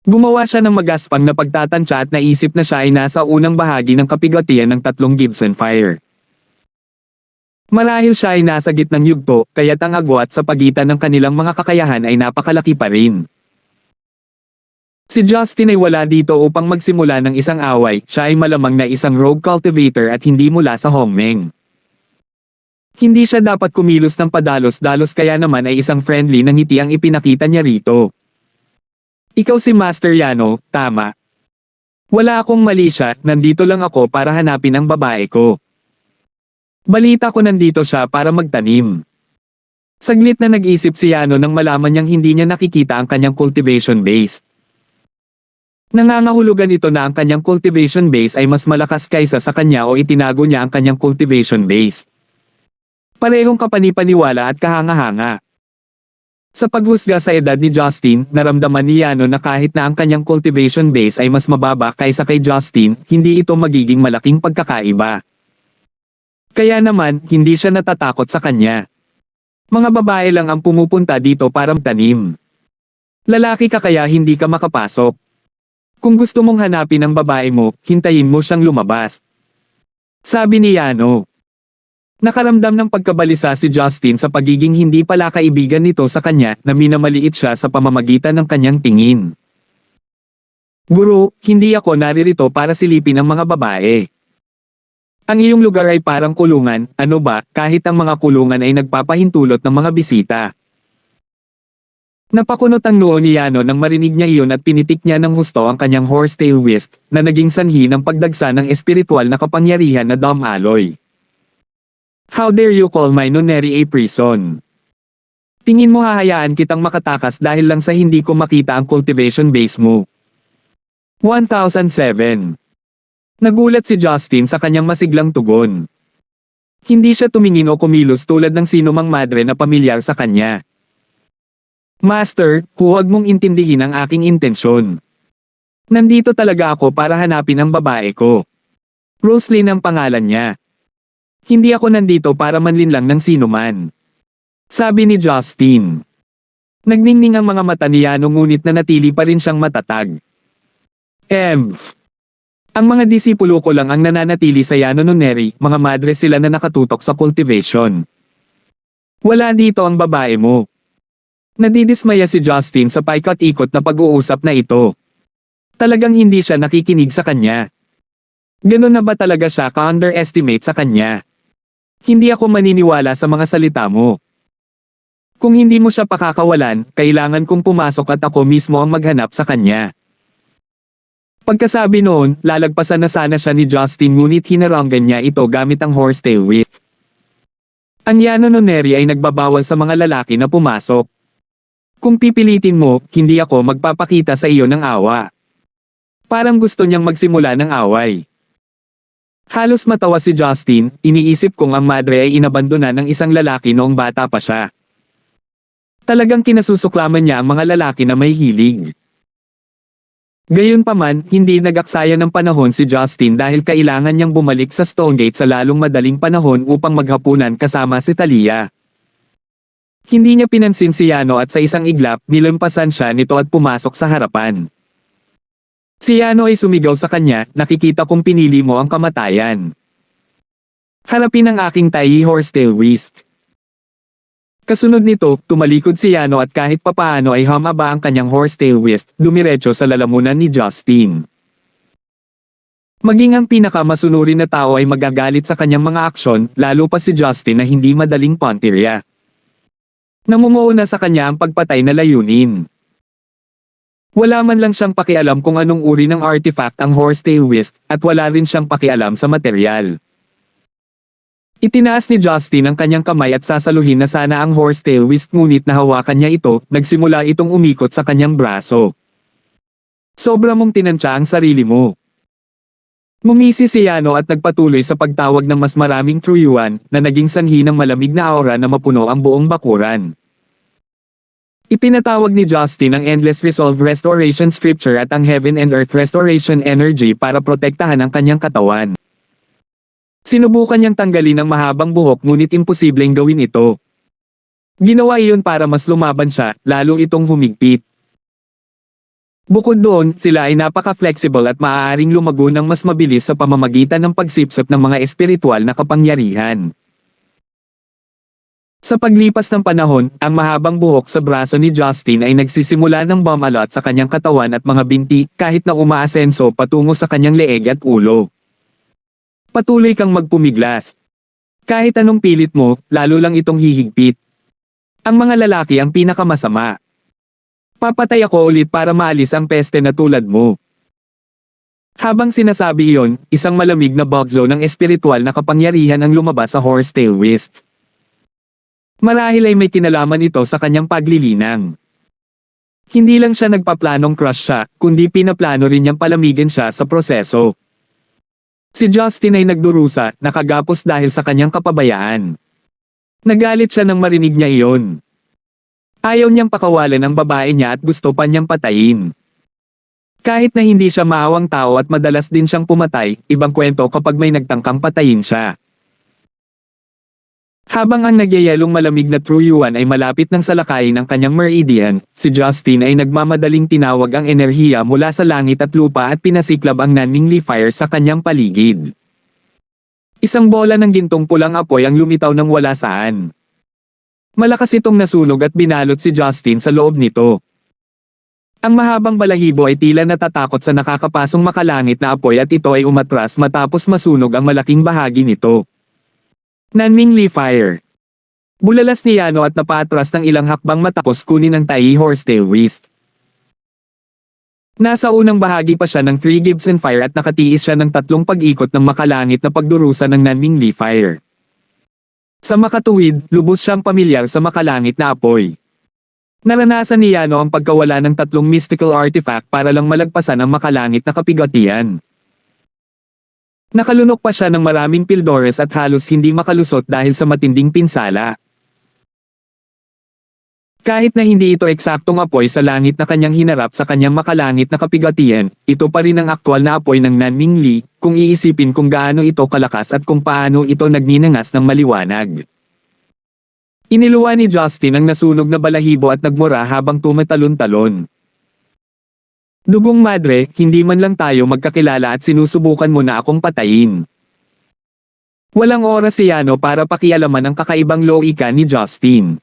Gumawa siya ng magaspang na pagtatansya at naisip na siya ay nasa unang bahagi ng kapigatian ng 3 Gibson Fire. Marahil siya ay nasa gitnang yugto, kaya't ang agwat sa pagitan ng kanilang mga kakayahan ay napakalaki pa rin. Si Justin ay wala dito upang magsimula ng isang away, siya ay malamang na isang rogue cultivator at hindi mula sa Hongmeng. Hindi siya dapat kumilos ng padalos-dalos kaya naman ay isang friendly na ngiti ang ipinakita niya rito. Ikaw si Master Yano, tama. Wala akong mali siya, nandito lang ako para hanapin ang babae ko. Balita ko nandito siya para magtanim. Saglit na nag-isip si Yano nang malaman niyang hindi niya nakikita ang kanyang cultivation base. Nangangahulugan ito na ang kanyang cultivation base ay mas malakas kaysa sa kanya o itinago niya ang kanyang cultivation base. Parehong kapanipaniwala at kahanga-hanga. Sa paghusga sa edad ni Justin, naramdaman ni Yano na kahit na ang kanyang cultivation base ay mas mababa kaysa kay Justin, hindi ito magiging malaking pagkakaiba. Kaya naman, hindi siya natatakot sa kanya. Mga babae lang ang pumupunta dito para magtanim. Lalaki ka kaya hindi ka makapasok. Kung gusto mong hanapin ang babae mo, hintayin mo siyang lumabas. Sabi ni Yano. Nakaramdam ng pagkabalisa si Justin sa pagiging hindi pala kaibigan nito sa kanya na minamaliit siya sa pamamagitan ng kanyang tingin. Guro, hindi ako naririto para silipin ang mga babae. Ang iyong lugar ay parang kulungan, ano ba, kahit ang mga kulungan ay nagpapahintulot ng mga bisita. Napakunot ang noo ni Yano nang marinig niya iyon at pinitik niya ng husto ang kanyang horsetail whisk na naging sanhi ng pagdagsa ng espiritual na kapangyarihan na Dom Aloy. How dare you call my nunnery a prison? Tingin mo hahayaan kitang makatakas dahil lang sa hindi ko makita ang cultivation base mo. 1007. Nagulat si Justin sa kanyang masiglang tugon. Hindi siya tumingin o kumilos tulad ng sinumang madre na pamilyar sa kanya. Master, huwag mong intindihin ang aking intensyon. Nandito talaga ako para hanapin ang babae ko. Roslyn ang pangalan niya. Hindi ako nandito para manlinlang ng sinuman. Sabi ni Justin. Nagningning ang mga mata ni Yano ngunit nanatili pa rin siyang matatag. Ang mga disipulo ko lang ang nananatili sa Yano Nunnery, mga madre sila na nakatutok sa cultivation. Wala dito ang babae mo. Nadidismaya si Justin sa paikot-ikot na pag-uusap na ito. Talagang hindi siya nakikinig sa kanya. Ganun na ba talaga siya ka-underestimate sa kanya? Hindi ako maniniwala sa mga salita mo. Kung hindi mo siya pakakawalan, kailangan kong pumasok at ako mismo ang maghanap sa kanya. Pagkasabi noon, lalagpasan na sana siya ni Justin ngunit hinaranggan niya ito gamit ang horsetail whisk. Ang Yano Nunnery ay nagbabawal sa mga lalaki na pumasok. Kung pipilitin mo, hindi ako magpapakita sa iyo ng awa. Parang gusto niyang magsimula ng away. Halos matawa si Justin, iniisip kong ang madre ay inabandona ng isang lalaki noong bata pa siya. Talagang kinasusuklaman niya ang mga lalaki na may hilig. Gayunpaman, hindi nagaksaya ng panahon si Justin dahil kailangan niyang bumalik sa Stonegate sa lalong madaling panahon upang maghapunan kasama si Talia. Hindi niya pinansin si Yano at sa isang iglap, nilampasan siya nito at pumasok sa harapan. Si Yano ay sumigaw sa kanya, nakikita kong pinili mo ang kamatayan. Harapin ang aking tayi horsetail whisk. Kasunod nito, tumalikod si Yano at kahit papaano ay humaba ang kanyang horsetail whisk, dumiretso sa lalamunan ni Justin. Maging ang pinakamasunurin na tao ay magagalit sa kanyang mga aksyon, lalo pa si Justin na hindi madaling pontirya. Namumuuna sa kanya ang pagpatay na layunin. Wala man lang siyang pakialam kung anong uri ng artifact ang horsetail whisk at wala rin siyang pakialam sa material. Itinaas ni Justin ang kanyang kamay at sasaluhin na sana ang horsetail whisk ngunit nahawakan niya ito, nagsimula itong umikot sa kanyang braso. Sobra mong tinansya ang sarili mo. Ngumisi si Yano at nagpatuloy sa pagtawag ng mas maraming truyuan na naging sanhi ng malamig na aura na mapuno ang buong bakuran. Ipinatawag ni Justin ang Endless Resolve Restoration Scripture at ang Heaven and Earth Restoration Energy para protektahan ang kanyang katawan. Sinubukan niyang tanggalin ang mahabang buhok ngunit imposibleng gawin ito. Ginawa iyon para mas lumaban siya, lalo itong humigpit. Bukod doon, sila ay napaka-flexible at maaaring lumago ng mas mabilis sa pamamagitan ng pagsipsip ng mga espiritual na kapangyarihan. Sa paglipas ng panahon, ang mahabang buhok sa braso ni Justin ay nagsisimula ng bumalot sa kanyang katawan at mga binti kahit na umaasenso patungo sa kanyang leeg at ulo. Patuloy kang magpumiglas. Kahit anong pilit mo, lalo lang itong hihigpit. Ang mga lalaki ang pinakamasama. Papatay ako ulit para maalis ang peste na tulad mo. Habang sinasabi iyon, isang malamig na bugzo ng espiritual na kapangyarihan ang lumabas sa horsetail whisk. Marahil ay may kinalaman ito sa kanyang paglilinang. Hindi lang siya nagpaplanong crush siya, kundi pinaplano rin niyang palamigin siya sa proseso. Si Justin ay nagdurusa, nakagapos dahil sa kanyang kapabayaan. Nagalit siya nang marinig niya iyon. Ayaw niyang pakawalan ang babae niya at gusto pa niyang patayin. Kahit na hindi siya maawang tao at madalas din siyang pumatay, ibang kwento kapag may nagtangkang patayin siya. Habang ang nagyayalong malamig na Truyuan ay malapit ng salakayin ang kanyang meridian, si Justin ay nagmamadaling tinawag ang enerhiya mula sa langit at lupa at pinasiklab ang Nanmingli Fire sa kanyang paligid. Isang bola ng gintong pulang apoy ang lumitaw ng wala saan. Malakas itong nasunog at binalot si Justin sa loob nito. Ang mahabang balahibo ay tila natatakot sa nakakapasong makalangit na apoy at ito ay umatras matapos masunog ang malaking bahagi nito. Nanmingli Fire. Bulalas ni Yano at napaatras ng ilang hakbang matapos kunin ang Tai Horsetail Wisp. Nasa unang bahagi pa siya ng 3 Gibson Fire at nakatiis siya ng 3 pag-ikot ng makalangit na pagdurusa ng Nanmingli Fire. Sa makatuwid, lubos siyang pamilyar sa makalangit na apoy. Naranasan ni Yano ang pagkawala ng 3 mystical artifact para lang malagpasan ang makalangit na kapigatian. Nakalunok pa siya ng maraming pildores at halos hindi makalusot dahil sa matinding pinsala. Kahit na hindi ito eksaktong apoy sa langit na kanyang hinarap sa kanyang makalangit na kapigatian, ito pa rin ang aktwal na apoy ng Nanmingli, kung iisipin kung gaano ito kalakas at kung paano ito nagninangas ng maliwanag. Iniluwa ni Justin ang nasunog na balahibo at nagmura habang tumatalon-talon. Dugong madre, hindi man lang tayo magkakilala at sinusubukan mo na akong patayin. Walang oras si Yano para pakialaman ang kakaibang loika ni Justin.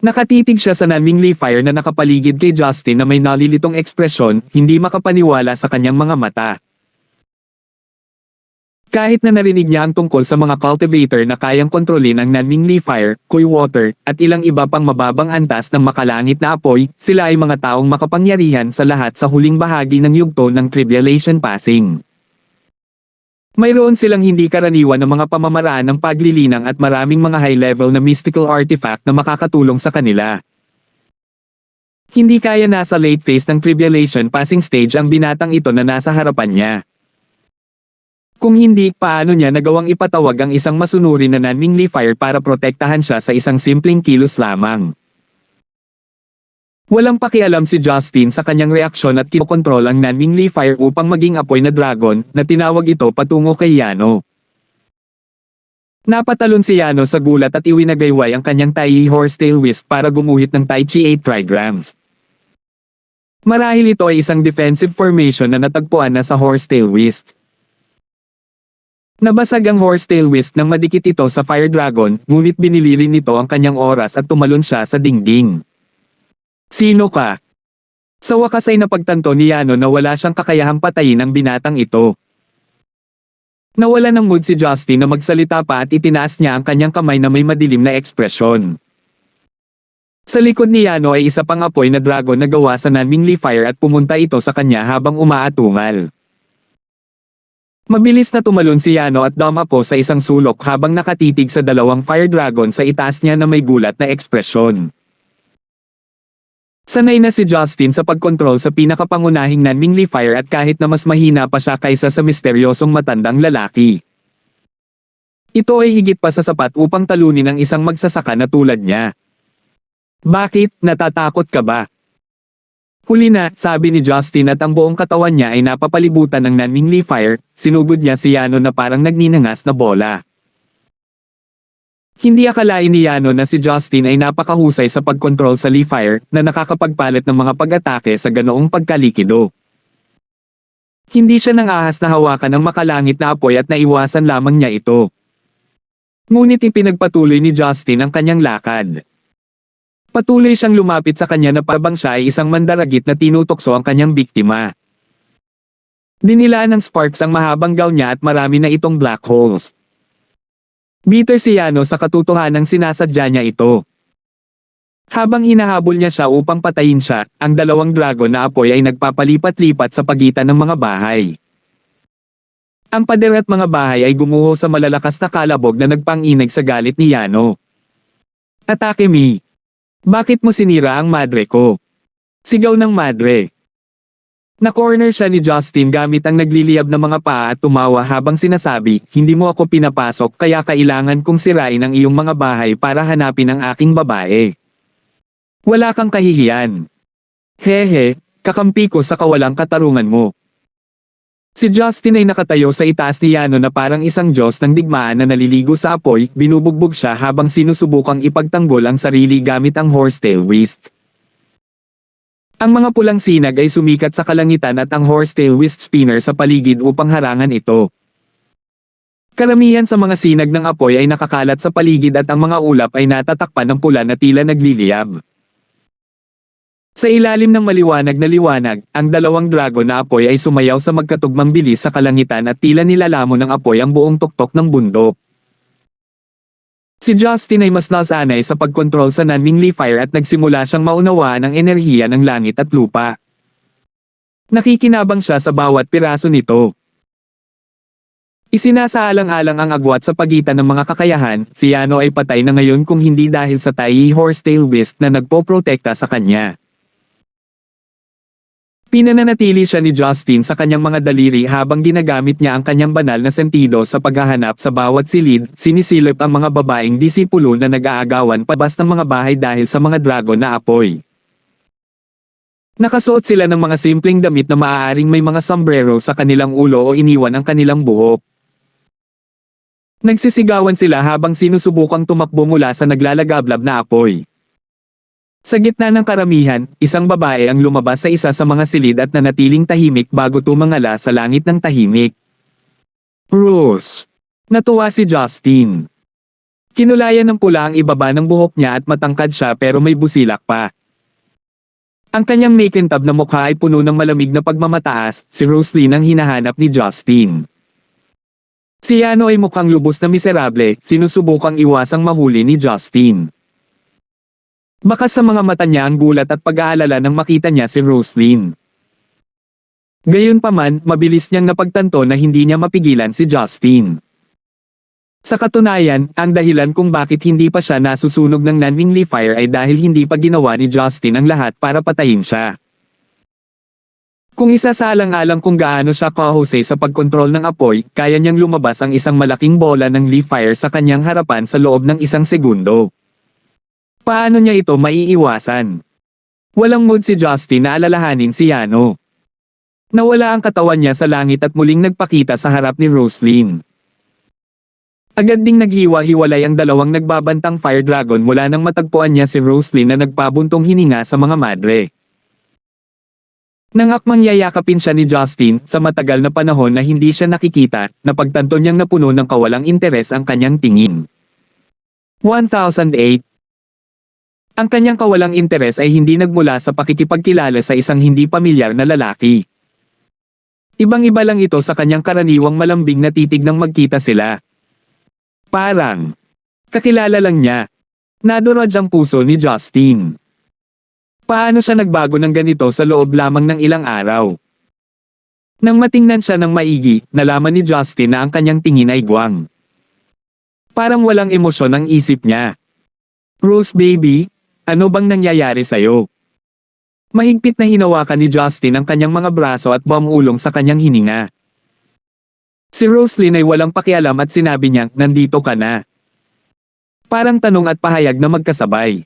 Nakatitig siya sa Nanmingli Fire na nakapaligid kay Justin na may nalilitong ekspresyon, hindi makapaniwala sa kanyang mga mata. Kahit na narinig niya ang tungkol sa mga cultivator na kayang kontrolin ang Nanmingli Fire, Koi Water, at ilang iba pang mababang antas ng makalangit na apoy, sila ay mga taong makapangyarihan sa lahat sa huling bahagi ng yugto ng Tribulation Passing. Mayroon silang hindi karaniwan na mga pamamaraan ng paglilinang at maraming mga high-level na mystical artifact na makakatulong sa kanila. Hindi kaya nasa late phase ng Tribulation Passing stage ang binatang ito na nasa harapan niya. Kung hindi, paano niya nagawang ipatawag ang isang masunurin na Nanmingli Fire para protektahan siya sa isang simpleng kilos lamang? Walang pakialam si Justin sa kanyang reaksyon at kinokontrol ang Nanmingli Fire upang maging apoy na dragon, na tinawag ito patungo kay Yano. Napatalon si Yano sa gulat at iwinagayway ang kanyang Tai Horsetail Wisp para gumuhit ng Tai Chi 8 trigrams. Marahil ito ay isang defensive formation na natagpuan na sa Horsetail Wisp. Nabasag ang Horsetail Wisp nang madikit ito sa Fire Dragon, ngunit binili rin nito ang kanyang oras at tumalon siya sa dingding. Sino ka? Sa wakas ay napagtanto ni Yano na wala siyang kakayahang patayin ang binatang ito. Nawala ng mood si Justin na magsalita pa at itinaas niya ang kanyang kamay na may madilim na ekspresyon. Sa likod ni Yano ay isa pang apoy na dragon na gawa sa Nanmingli Fire at pumunta ito sa kanya habang umaatungal. Mabilis na tumalon si Yano at dumapo sa isang sulok habang nakatitig sa 2 Fire Dragon sa itaas niya na may gulat na ekspresyon. Sanay na si Justin sa pagkontrol sa pinakapangunahing Nanmingli Fire at kahit na mas mahina pa siya kaysa sa misteryosong matandang lalaki. Ito ay higit pa sa sapat upang talunin ang isang magsasaka na tulad niya. Bakit, natatakot ka ba? Huli na, sabi ni Justin at ang buong katawan niya ay napapalibutan ng Nanmingli Fire, sinugod niya si Yano na parang nagninangas na bola. Hindi akalain ni Yano na si Justin ay napakahusay sa pagkontrol sa Lee Fire na nakakapagpalit ng mga pag-atake sa ganoong pagkalikido. Hindi siya nang ahas na hawakan ng makalangit na apoy at naiwasan lamang niya ito. Ngunit ipinagpatuloy ni Justin ang kanyang lakad. Patuloy siyang lumapit sa kanya na parang siya ay isang mandaragit na tinutokso ang kanyang biktima. Dinilaan ng sparks ang mahabang gown niya at marami na itong black holes. Bitter si Yano sa katotohanang sinasadya niya ito. Habang hinahabol niya siya upang patayin siya, ang 2 dragon na apoy ay nagpapalipat-lipat sa pagitan ng mga bahay. Ang pader at mga bahay ay gumuho sa malalakas na kalabog na nagpanginig sa galit ni Yano. Atake me! Bakit mo sinira ang madre ko? Sigaw ng madre. Na-corner siya ni Justin gamit ang nagliliyab na mga paa at tumawa habang sinasabi, hindi mo ako pinapasok kaya kailangan kong sirain ang iyong mga bahay para hanapin ang aking babae. Wala kang kahihiyan. Hehe, kakampi ko sa kawalang katarungan mo. Si Justin ay nakatayo sa itaas ni Yano na parang isang Diyos ng digmaan na naliligo sa apoy, binubugbog siya habang sinusubukang ipagtanggol ang sarili gamit ang horsetail whisk. Ang mga pulang sinag ay sumikat sa kalangitan at ang horsetail whisk spinner sa paligid upang harangan ito. Karamihan sa mga sinag ng apoy ay nakakalat sa paligid at ang mga ulap ay natatakpan ng pula na tila nagliliyab. Sa ilalim ng maliwanag na liwanag, ang dalawang dragon na apoy ay sumayaw sa magkatugmang bilis sa kalangitan at tila nilalamon ng apoy ang buong tuktok ng bundok. Si Justin ay mas nasanay sa pagkontrol sa non-wingly fire at nagsimula siyang maunawaan ang enerhiya ng langit at lupa. Nakikinabang siya sa bawat piraso nito. Isinasaalang-alang ang agwat sa pagitan ng mga kakayahan, si Yano ay patay na ngayon kung hindi dahil sa tiny horsetail whisk na nagpoprotekta sa kanya. Pinananatili siya ni Justin sa kanyang mga daliri habang ginagamit niya ang kanyang banal na sentido sa paghahanap sa bawat silid, sinisilip ang mga babaeng disipulo na nag-aagawan pabas ng mga bahay dahil sa mga dragon na apoy. Nakasuot sila ng mga simpleng damit na maaaring may mga sombrero sa kanilang ulo o iniwan ang kanilang buhok. Nagsisigawan sila habang sinusubukang tumakbo mula sa naglalagablab na apoy. Sa gitna ng karamihan, isang babae ang lumabas sa isa sa mga silid at nanatiling tahimik bago tumangala sa langit ng tahimik. Rose! Natuwa si Justin. Kinulayan ng pula ang ibaba ng buhok niya at matangkad siya pero may busilak pa. Ang kanyang makintab na mukha ay puno ng malamig na pagmamataas, si Roslyn ang hinahanap ni Justin. Si Yano ay mukhang lubos na miserable, sinusubukang iwasang mahuli ni Justin. Baka sa mga mata niya ang gulat at pag-aalala nang makita niya si Roslyn. Gayunpaman, mabilis niyang napagtanto na hindi niya mapigilan si Justin. Sa katunayan, ang dahilan kung bakit hindi pa siya nasusunog ng non-wingly fire ay dahil hindi pa ginawa ni Justin ang lahat para patayin siya. Kung isasaalang-alang kung gaano siya kahusay sa pagkontrol ng apoy, kaya niyang lumabas ang isang malaking bola ng leaf fire sa kanyang harapan sa loob ng isang segundo. Paano niya ito maiiwasan? Walang mood si Justin na alalahanin si Yano. Nawala ang katawan niya sa langit at muling nagpakita sa harap ni Roslyn. Agad ding naghiwa-hiwalay ang dalawang nagbabantang fire dragon mula nang matagpuan niya si Roslyn na nagpabuntong hininga sa mga madre. Nangakmang yayakapin siya ni Justin sa matagal na panahon na hindi siya nakikita, napagtanto niyang napuno ng kawalang interes ang kanyang tingin. 1008. Ang kanyang kawalang interes ay hindi nagmula sa pakikipagkilala sa isang hindi pamilyar na lalaki. Ibang-iba lang ito sa kanyang karaniwang malambing na titig nang magkita sila. Parang kakilala lang niya. Nadurog ang puso ni Justin. Paano siya nagbago ng ganito sa loob lamang ng ilang araw? Nang matingnan siya ng maigi, nalaman ni Justin na ang kanyang tingin ay guwang. Parang walang emosyon ang isip niya. Rose baby, ano bang nangyayari sa'yo? Mahigpit na hinawakan ni Justin ang kanyang mga braso at bumulong sa kanyang hininga. Si Roslyn ay walang pakialam at sinabi niyang, nandito ka na. Parang tanong at pahayag na magkasabay.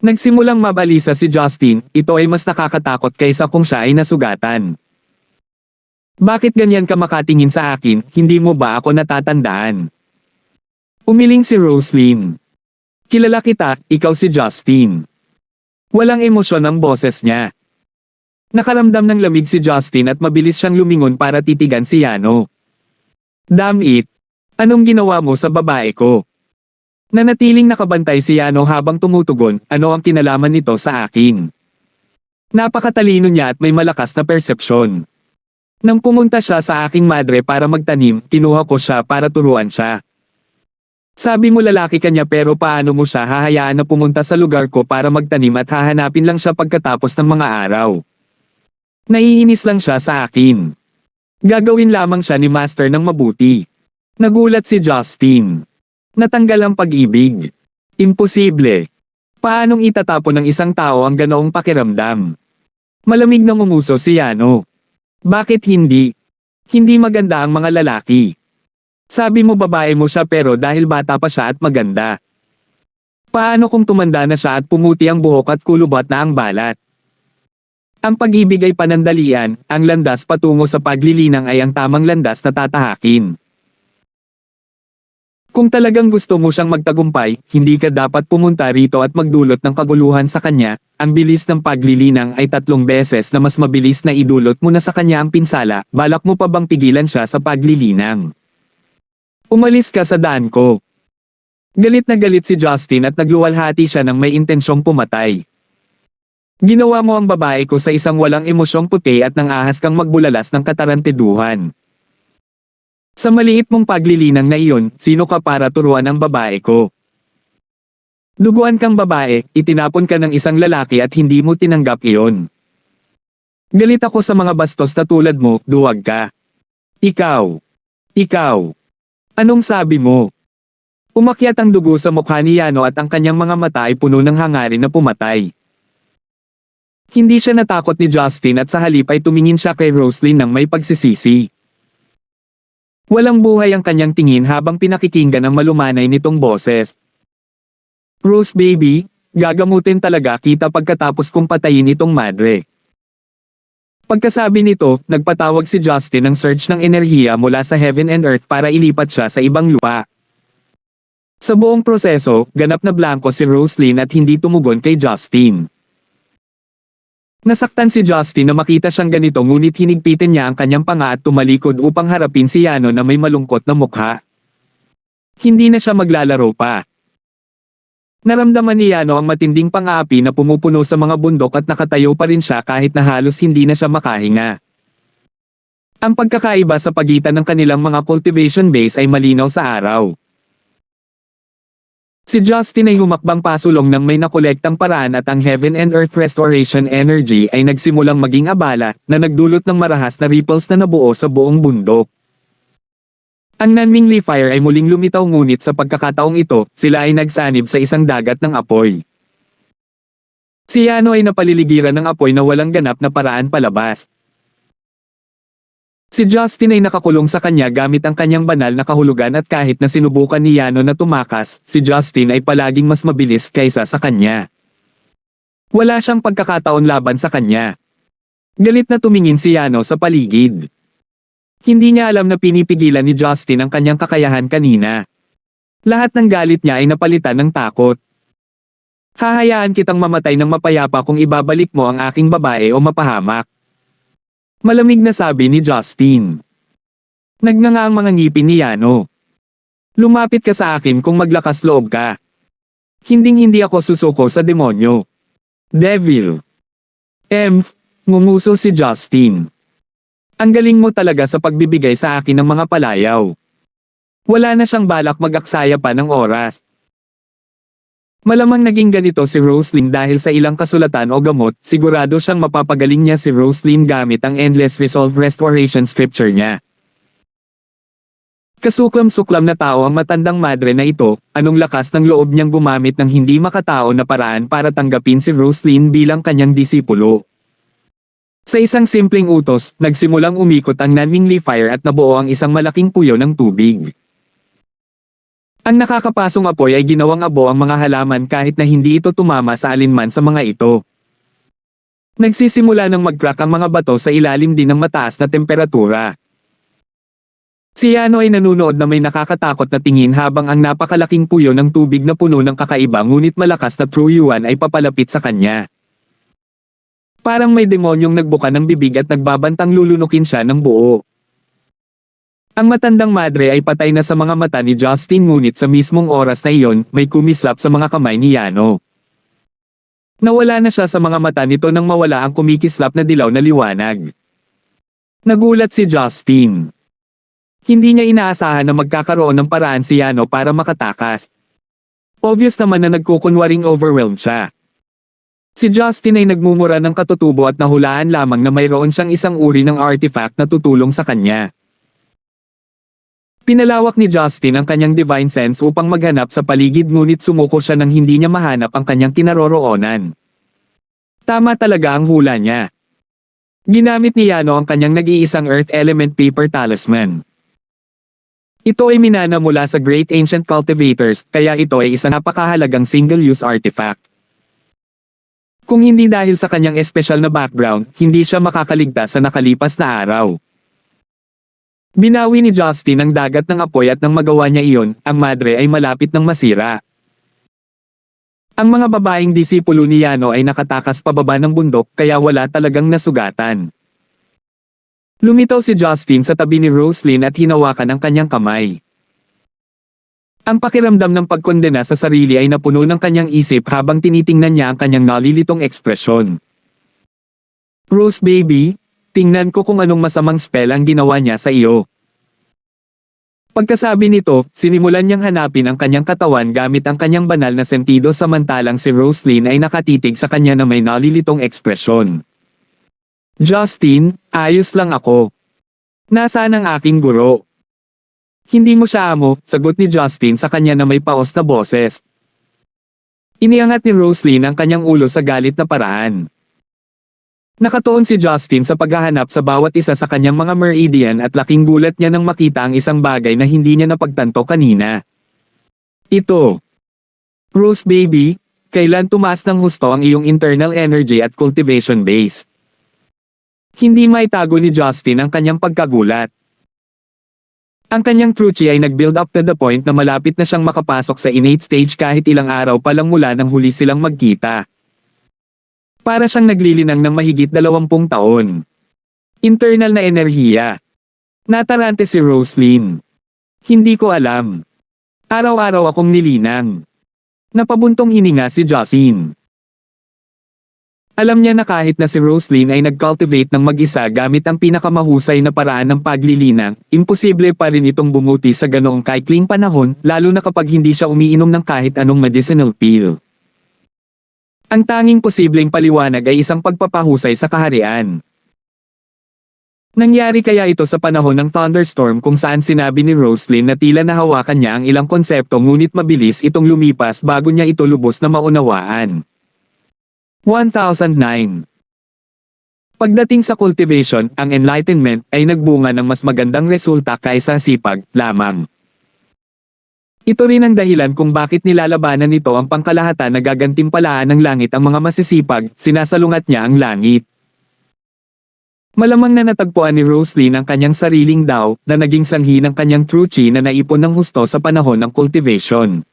Nagsimulang mabalisa si Justin, ito ay mas nakakatakot kaysa kung siya ay nasugatan. Bakit ganyan ka makatingin sa akin, hindi mo ba ako natatandaan? Umiling si Roslyn. Kilala kita, ikaw si Justin. Walang emosyon ang boses niya. Nakaramdam ng lamig si Justin at mabilis siyang lumingon para titigan si Yano. Damn it! Anong ginawa mo sa babae ko? Nanatiling nakabantay si Yano habang tumutugon, ano ang kinalaman nito sa akin? Napakatalino niya at may malakas na persepsyon. Nang pumunta siya sa aking madre para magtanim, kinuha ko siya para turuan siya. Sabi mo lalaki kanya pero paano mo siya hahayaan na pumunta sa lugar ko para magtanim at hahanapin lang siya pagkatapos ng mga araw? Naiinis lang siya sa akin. Gagawin lamang siya ni Master ng mabuti. Nagulat si Justin. Natanggal ang pag-ibig. Imposible. Paanong itatapon ng isang tao ang ganoong pakiramdam? Malamig na umuso si Yano. Bakit hindi? Hindi maganda ang mga lalaki. Sabi mo babae mo siya pero dahil bata pa siya at maganda. Paano kung tumanda na siya at pumuti ang buhok at kulubat na ang balat? Ang pag-ibig ay panandalian, ang landas patungo sa paglilinang ay ang tamang landas na tatahakin. Kung talagang gusto mo siyang magtagumpay, hindi ka dapat pumunta rito at magdulot ng kaguluhan sa kanya. Ang bilis ng paglilinang ay 3 beses na mas mabilis na idulot mo na sa kanya ang pinsala. Balak mo pa bang pigilan siya sa paglilinang? Umalis ka sa daan ko. Galit na galit si Justin at nagluwalhati siya ng may intensyong pumatay. Ginawa mo ang babae ko sa isang walang emosyong puti at nang ahas kang magbulalas ng katarantiduhan. Sa maliit mong paglilinang na iyon, sino ka para turuan ang babae ko? Duguan kang babae, itinapon ka ng isang lalaki at hindi mo tinanggap iyon. Galit ako sa mga bastos na tulad mo, duwag ka. Ikaw. Anong sabi mo? Umakyat ang dugo sa mukha ni Yano at ang kanyang mga mata ay puno ng hangarin na pumatay. Hindi siya natakot ni Justin at sa halip ay tumingin siya kay Roslyn ng may pagsisisi. Walang buhay ang kanyang tingin habang pinakikinggan ang malumanay nitong boses. Rose baby, gagamutin talaga kita pagkatapos kong patayin itong madre. Pagkasabi nito, nagpatawag si Justin ng surge ng enerhiya mula sa heaven and earth para ilipat siya sa ibang lupa. Sa buong proseso, ganap na blanko si Roslyn at hindi tumugon kay Justin. Nasaktan si Justin na makita siyang ganito ngunit hinigpitin niya ang kanyang panga at tumalikod upang harapin si Yano na may malungkot na mukha. Hindi na siya maglalaro pa. Naramdaman ni Yano ang matinding pang-aapi na pumupuno sa mga bundok at nakatayo pa rin siya kahit na halos hindi na siya makahinga. Ang pagkakaiba sa pagitan ng kanilang mga cultivation base ay malinaw sa araw. Si Justin ay humakbang pasulong ng may nakolektang paraan at ang Heaven and Earth Restoration Energy ay nagsimulang maging abala na nagdulot ng marahas na ripples na nabuo sa buong bundok. Ang Nanmingli Fire ay muling lumitaw ngunit sa pagkakataong ito, sila ay nagsanib sa isang dagat ng apoy. Si Yano ay napaliligiran ng apoy na walang ganap na paraan palabas. Si Justin ay nakakulong sa kanya gamit ang kanyang banal na kahulugan at kahit na sinubukan ni Yano na tumakas, si Justin ay palaging mas mabilis kaysa sa kanya. Wala siyang pagkakataon laban sa kanya. Galit na tumingin si Yano sa paligid. Hindi niya alam na pinipigilan ni Justin ang kanyang kakayahan kanina. Lahat ng galit niya ay napalitan ng takot. Hahayaan kitang mamatay ng mapayapa kung ibabalik mo ang aking babae o mapahamak. Malamig na sabi ni Justin. Nagnganga ang mga ngipin ni Yano. Lumapit ka sa akin kung maglakas loob ka. Hinding-hindi ako susuko sa demonyo. Devil. Ngumuso si Justin. Ang galing mo talaga sa pagbibigay sa akin ng mga palayaw. Wala na siyang balak mag-aksaya pa ng oras. Malamang naging ganito si Roslyn dahil sa ilang kasulatan o gamot, sigurado siyang mapapagaling niya si Roslyn gamit ang Endless Resolve Restoration Scripture niya. Kasuklam-suklam na tao ang matandang madre na ito, anong lakas ng loob niyang gumamit ng hindi makatao na paraan para tanggapin si Roslyn bilang kanyang disipulo. Sa isang simpleng utos, nagsimulang umikot ang Nanmingli Fire at nabuo ang isang malaking puyo ng tubig. Ang nakakapasong apoy ay ginawang abo ang mga halaman kahit na hindi ito tumama sa alinman sa mga ito. Nagsisimula ng mag-crack ang mga bato sa ilalim din ng mataas na temperatura. Si Yano ay nanunood na may nakakatakot na tingin habang ang napakalaking puyo ng tubig na puno ng kakaiba ngunit malakas na True Yuan ay papalapit sa kanya. Parang may demonyong nagbuka ng bibig at nagbabantang lulunukin siya ng buo. Ang matandang madre ay patay na sa mga mata ni Justin ngunit sa mismong oras na iyon, may kumislap sa mga kamay ni Yano. Nawala na siya sa mga mata nito nang mawala ang kumikislap na dilaw na liwanag. Nagulat si Justin. Hindi niya inaasahan na magkakaroon ng paraan si Yano para makatakas. Obvious naman na nagkukunwaring overwhelmed siya. Si Justin ay nagmumura ng katutubo at nahulaan lamang na mayroon siyang isang uri ng artifact na tutulong sa kanya. Pinalawak ni Justin ang kanyang divine sense upang maghanap sa paligid ngunit sumuko siya nang hindi niya mahanap ang kanyang kinaroroonan. Tama talaga ang hula niya. Ginamit ni Yano ang kanyang nag-iisang earth element paper talisman. Ito ay minana mula sa Great Ancient Cultivators, kaya ito ay isang napakahalagang single-use artifact. Kung hindi dahil sa kanyang espesyal na background, hindi siya makakaligtas sa nakalipas na araw. Binawi ni Justin ang dagat ng apoy at nang magawa niya iyon, ang madre ay malapit ng masira. Ang mga babaeng disipulo ni Yano ay nakatakas pababa ng bundok kaya wala talagang nasugatan. Lumitaw si Justin sa tabi ni Roslyn at hinawakan ang kanyang kamay. Ang pakiramdam ng pagkondena sa sarili ay napuno ng kanyang isip habang tinitingnan niya ang kanyang nalilitong ekspresyon. Rose baby, tingnan ko kung anong masamang spell ang ginawa niya sa iyo. Pagkasabi nito, sinimulan niyang hanapin ang kanyang katawan gamit ang kanyang banal na sentido samantalang si Roslyn ay nakatitig sa kanya na may nalilitong ekspresyon. Justin, ayos lang ako. Nasaan ang aking guro? Hindi mo siya amo, sagot ni Justin sa kanya na may paos na boses. Iniangat ni Roslyn ang kanyang ulo sa galit na paraan. Nakatuon si Justin sa paghahanap sa bawat isa sa kanyang mga meridian at laking gulat niya nang makita ang isang bagay na hindi niya napagtanto kanina. Ito. Rose baby, kailan tumaas ng husto ang iyong internal energy at cultivation base? Hindi maitago ni Justin ang kanyang pagkagulat. Ang kanyang true chi ay nag-build up to the point na malapit na siyang makapasok sa innate stage kahit ilang araw pa lang mula nang huli silang magkita. Para siyang naglilinang ng mahigit 20 taon. Internal na enerhiya. Natarante si Roslyn. Hindi ko alam. Araw-araw akong nilinang. Napabuntong hininga si Justin. Alam niya na kahit na si Roslyn ay nag-cultivate ng mag-isa gamit ang pinakamahusay na paraan ng paglilinang, imposible pa rin itong bumuti sa ganoong kaikling panahon, lalo na kapag hindi siya umiinom ng kahit anong medicinal pill. Ang tanging posibleng paliwanag ay isang pagpapahusay sa kaharian. Nangyari kaya ito sa panahon ng thunderstorm kung saan sinabi ni Roslyn na tila nahawakan niya ang ilang konsepto ngunit mabilis itong lumipas bago niya ito lubos na maunawaan. 1009. Pagdating sa cultivation, ang enlightenment ay nagbunga ng mas magandang resulta kaysa sipag lamang. Ito rin ang dahilan kung bakit nilalabanan nito ang pangkalahatan na gagantimpalaan ng langit ang mga masisipag, sinasalungat niya ang langit. Malamang na natagpuan ni Roslyn ang kanyang sariling Tao na naging sanhi ng kanyang true chi na naipon ng husto sa panahon ng cultivation.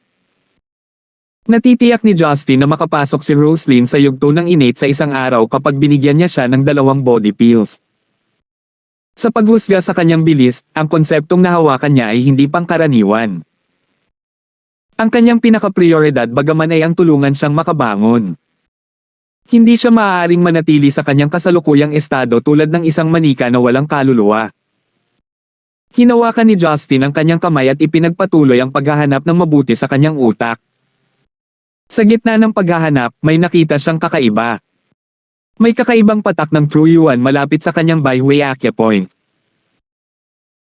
Natitiyak ni Justin na makapasok si Roslyn sa yugto ng innate sa isang araw kapag binigyan niya siya ng 2 body pills. Sa paghusga sa kanyang bilis, ang konseptong nahawakan niya ay hindi pangkaraniwan. Ang kanyang pinaka-prioridad bagaman ay ang tulungan siyang makabangon. Hindi siya maaaring manatili sa kanyang kasalukuyang estado tulad ng isang manika na walang kaluluwa. Hinawakan ni Justin ang kanyang kamay at ipinagpatuloy ang paghahanap ng mabuti sa kanyang utak. Sa gitna ng paghahanap, may nakita siyang kakaiba. May kakaibang patak ng True Yuan malapit sa kanyang Baihui-Akia point.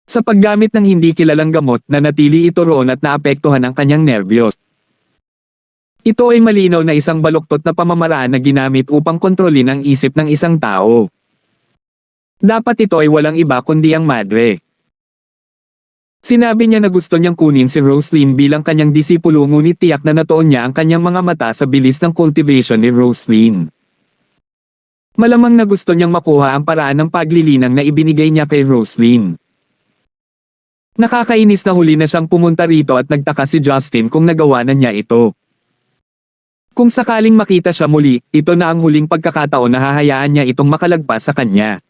Sa paggamit ng hindi kilalang gamot, nanatili ito roon at naapektuhan ang kanyang nerbiyos. Ito ay malinaw na isang baluktot na pamamaraan na ginamit upang kontrolin ang isip ng isang tao. Dapat ito ay walang iba kundi ang madre. Sinabi niya na gusto niyang kunin si Roslyn bilang kanyang disipulo ngunit tiyak na natuon niya ang kanyang mga mata sa bilis ng cultivation ni Roslyn. Malamang na gusto niyang makuha ang paraan ng paglilinang na ibinigay niya kay Roslyn. Nakakainis na huli na siyang pumunta rito at nagtaka si Justin kung nagawa na niya ito. Kung sakaling makita siya muli, ito na ang huling pagkakataon na hahayaan niya itong makalagpas sa kanya.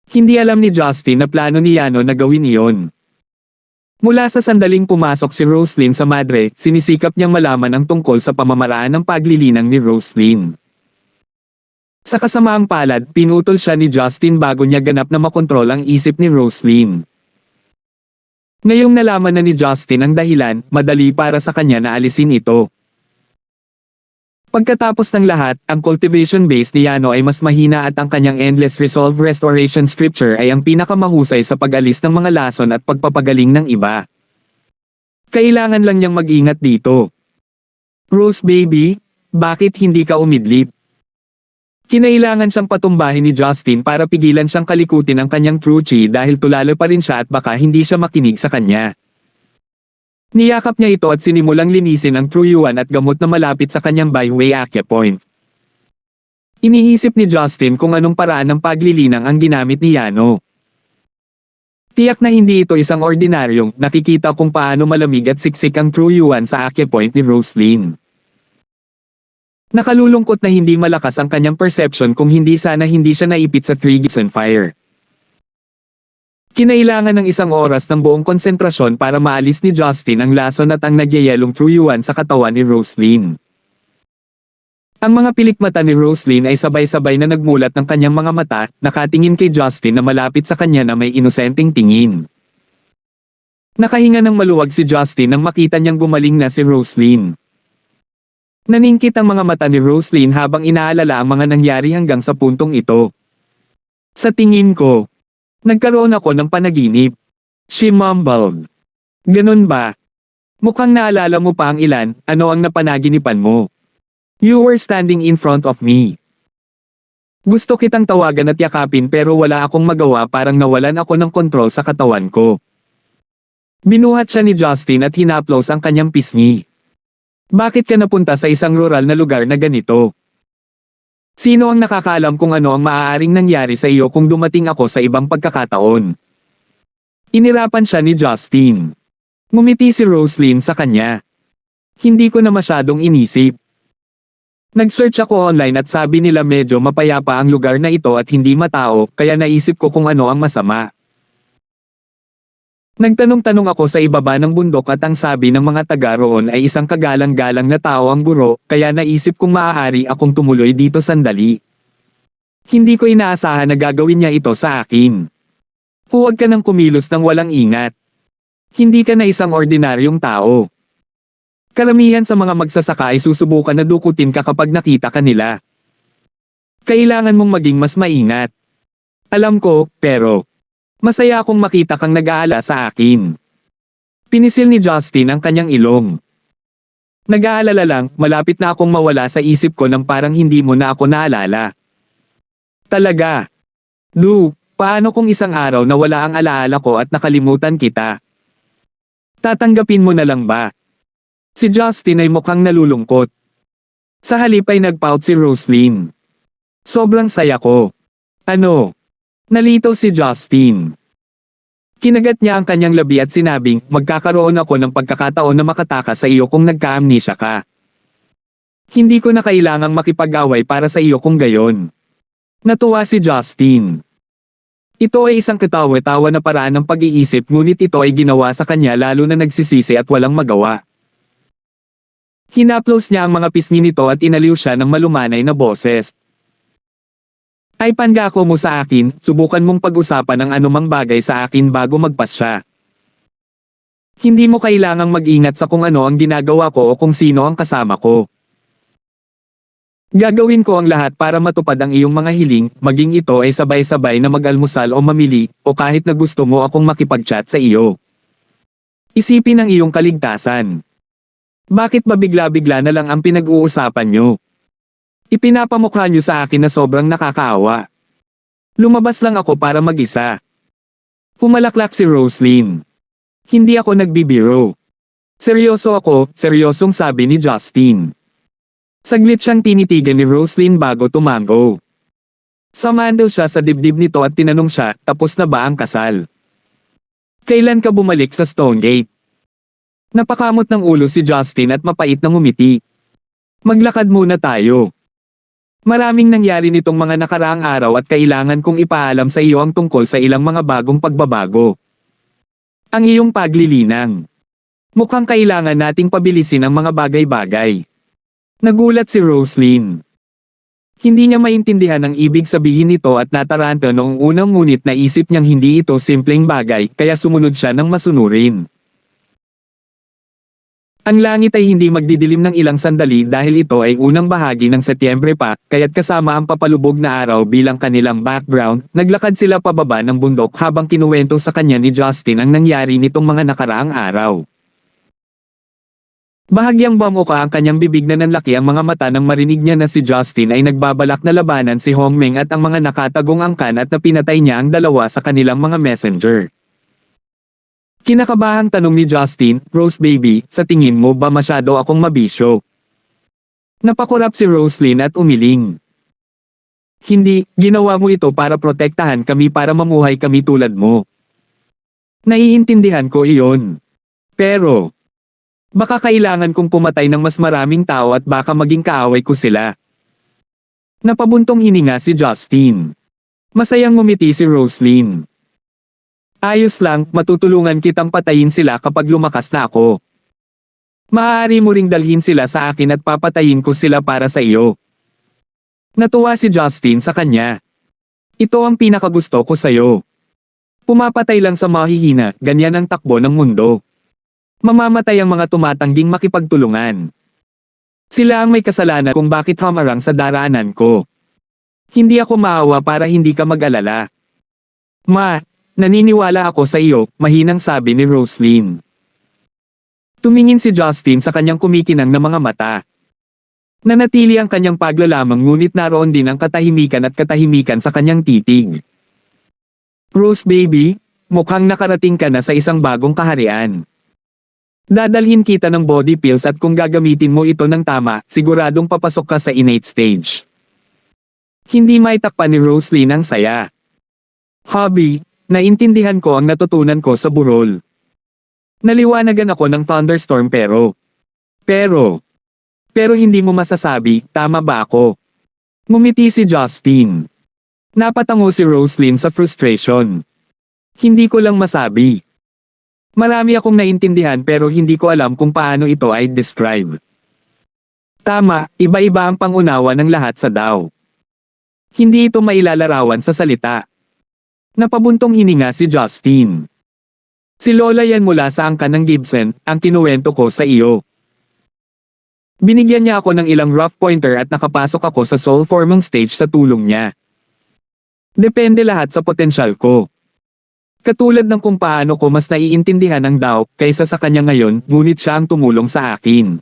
Hindi alam ni Justin na plano ni Yano na gawin iyon. Mula sa sandaling pumasok si Roslyn sa madre, sinisikap niyang malaman ang tungkol sa pamamaraan ng paglilinang ni Roslyn. Sa kasamaang palad, pinutol siya ni Justin bago niya ganap na makontrol ang isip ni Roslyn. Ngayong nalaman na ni Justin ang dahilan, madali para sa kanya na alisin ito. Pagkatapos ng lahat, ang cultivation base ni Yano ay mas mahina at ang kanyang Endless Resolve Restoration Scripture ay ang pinakamahusay sa pag-alis ng mga lason at pagpapagaling ng iba. Kailangan lang niyang mag-ingat dito. Rose baby, bakit hindi ka umidlip? Kinailangan siyang patumbahin ni Justin para pigilan siyang kalikutin ang kanyang true chi dahil tulalo pa rin siya at baka hindi siya makinig sa kanya. Niyakap niya ito at sinimulang linisin ang true yuan at gamot na malapit sa kanyang byway acupoint. Iniisip ni Justin kung anong paraan ng paglilinang ang ginamit ni Yano. Tiyak na hindi ito isang ordinaryong nakikita kung paano malamig at siksik ang true yuan sa acupoint ni Roslyn. Nakalulungkot na hindi malakas ang kanyang perception kung hindi sana hindi siya naipit sa Three Gears on Fire. Kinailangan ng isang oras ng buong konsentrasyon para maalis ni Justin ang lason at ang nagyayelong true yuan sa katawan ni Roslyn. Ang mga pilikmata ni Roslyn ay sabay-sabay na nagmulat ng kanyang mga mata, nakatingin kay Justin na malapit sa kanya na may inosenteng tingin. Nakahinga ng maluwag si Justin nang makita niyang gumaling na si Roslyn. Naningkit ang mga mata ni Roslyn habang inaalala ang mga nangyari hanggang sa puntong ito. Sa tingin ko, nagkaroon ako ng panaginip. She mumbled. Ganun ba? Mukhang naalala mo pa ang ilan, ano ang napanaginipan mo? You were standing in front of me. Gusto kitang tawagan at yakapin pero wala akong magawa, parang nawalan ako ng kontrol sa katawan ko. Binuhat siya ni Justin at hinaplos ang kanyang pisngi. Bakit ka napunta sa isang rural na lugar na ganito? Sino ang nakakaalam kung ano ang maaaring nangyari sa iyo kung dumating ako sa ibang pagkakataon? Inirapan siya ni Justin. Ngumiti si Roslyn sa kanya. Hindi ko na masyadong inisip. Nag-search ako online at sabi nila medyo mapayapa ang lugar na ito at hindi matao, kaya naisip ko kung ano ang masama. Nagtanong-tanong ako sa ibaba ng bundok at ang sabi ng mga taga roon ay isang kagalang-galang na tao ang guro, kaya naisip kong maaari akong tumuloy dito sandali. Hindi ko inaasahan na gagawin niya ito sa akin. Huwag ka nang kumilos ng walang ingat. Hindi ka na isang ordinaryong tao. Karamihan sa mga magsasaka ay susubukan na dukutin ka kapag nakita ka nila. Kailangan mong maging mas maingat. Alam ko, pero masaya akong makita kang nag-aala sa akin. Pinisil ni Justin ang kanyang ilong. Nag-aalala lang, malapit na akong mawala sa isip ko nang parang hindi mo na ako naalala. Talaga? Paano kung isang araw na wala ang alaala ko at nakalimutan kita? Tatanggapin mo na lang ba? Si Justin ay mukhang nalulungkot. Sa halip ay nagpout si Roslyn. Sobrang saya ko. Ano? Nalito si Justin. Kinagat niya ang kanyang labi at sinabing, magkakaroon ako ng pagkakataon na makatakas sa iyo kung nagka-amnesia ka. Hindi ko na kailangang makipag-away para sa iyo kung gayon. Natuwa si Justin. Ito ay isang katawa-tawa na paraan ng pag-iisip, ngunit ito ay ginawa sa kanya lalo na nagsisisi at walang magawa. Hinaplos niya ang mga pisngi nito at inaliw siya ng malumanay na boses. Ay pangako mo sa akin, subukan mong pag-usapan ang anumang bagay sa akin bago magpasya. Hindi mo kailangang mag-ingat sa kung ano ang ginagawa ko o kung sino ang kasama ko. Gagawin ko ang lahat para matupad ang iyong mga hiling, maging ito ay sabay-sabay na mag-almusal o mamili, o kahit na gusto mo akong makipag-chat sa iyo. Isipin ang iyong kaligtasan. Bakit ba bigla-bigla na lang ang pinag-uusapan nyo? Ipinapamukha niyo sa akin na sobrang nakakaawa. Lumabas lang ako para mag-isa. Pumalaklak si Roslyn. Hindi ako nagbibiro. Seryoso ako, seryosong sabi ni Justin. Saglit siyang tinitigan ni Roslyn bago tumango. Sumandal siya sa dibdib nito at tinanong siya, tapos na ba ang kasal? Kailan ka bumalik sa Stonegate? Napakamot ng ulo si Justin at mapait na ngumiti. Maglakad muna tayo. Maraming nangyari nitong mga nakaraang araw at kailangan kong ipaalam sa iyo ang tungkol sa ilang mga bagong pagbabago. Ang iyong paglilinang. Mukhang kailangan nating pabilisin ang mga bagay-bagay. Nagulat si Roslyn. Hindi niya maintindihan ang ibig sabihin nito at nataranta noong unang, ngunit naisip niyang hindi ito simpleng bagay, kaya sumunod siya ng masunurin. Ang langit ay hindi magdidilim ng ilang sandali dahil ito ay unang bahagi ng Setyembre pa, kaya't kasama ang papalubog na araw bilang kanilang background, naglakad sila pababa ng bundok habang kinuwento sa kanya ni Justin ang nangyari nitong mga nakaraang araw. Bahagyang bamuka ang kanyang bibig na nanlaki ang mga mata nang marinig niya na si Justin ay nagbabalak na labanan si Hongmeng at ang mga nakatagong angkan at napinatay niya ang dalawa sa kanilang mga messenger. Kinakabahang tanong ni Justin, "Rose baby, sa tingin mo ba masyado akong mabisyo?" Napakurap si Roslyn at umiling. "Hindi, ginawa mo ito para protektahan kami para mamuhay kami tulad mo. Naiintindihan ko iyon. Pero, baka kailangan kong pumatay ng mas maraming tao at baka maging kaaway ko sila." Napabuntong hininga si Justin. Masayang ngumiti si Roslyn. "Ayos lang, matutulungan kitang patayin sila kapag lumakas na ako. Maaari mo ring dalhin sila sa akin at papatayin ko sila para sa iyo." Natuwa si Justin sa kanya. "Ito ang pinakagusto ko sa'yo. Pumapatay lang sa mahihina, ganyan ang takbo ng mundo. Mamamatay ang mga tumatangging makipagtulungan. Sila ang may kasalanan kung bakit hamarang sa daraanan ko. Hindi ako maawa para hindi ka mag-alala." "Ma, naniniwala ako sa iyo," mahinang sabi ni Roslyn. Tumingin si Justin sa kanyang kumikinang na mga mata. Nanatili ang kanyang paglalamang ngunit naroon din ang katahimikan at katahimikan sa kanyang titig. "Rose baby, mukhang nakarating ka na sa isang bagong kaharian. Dadalhin kita ng body pills at kung gagamitin mo ito ng tama, siguradong papasok ka sa innate stage." Hindi maitakpan ni Roslyn ang saya. "Hobby, naintindihan ko ang natutunan ko sa burol. Naliwanagan ako ng thunderstorm pero hindi mo masasabi, tama ba ako?" Ngumiti si Justin. Napatango si Roslyn sa frustration. "Hindi ko lang masabi. Marami akong naintindihan pero hindi ko alam kung paano ito ay describe. Tama, iba-iba ang pangunawa ng lahat sa Tao. Hindi ito mailalarawan sa salita." Napabuntong hininga si Justin. "Si Lola yan mula sa angkan ng Gibson, ang kinuwento ko sa iyo. Binigyan niya ako ng ilang rough pointer at nakapasok ako sa soul forming stage sa tulong niya. Depende lahat sa potensyal ko. Katulad ng kung paano ko mas naiintindihan ang Tao kaysa sa kanya ngayon, ngunit siya ang tumulong sa akin.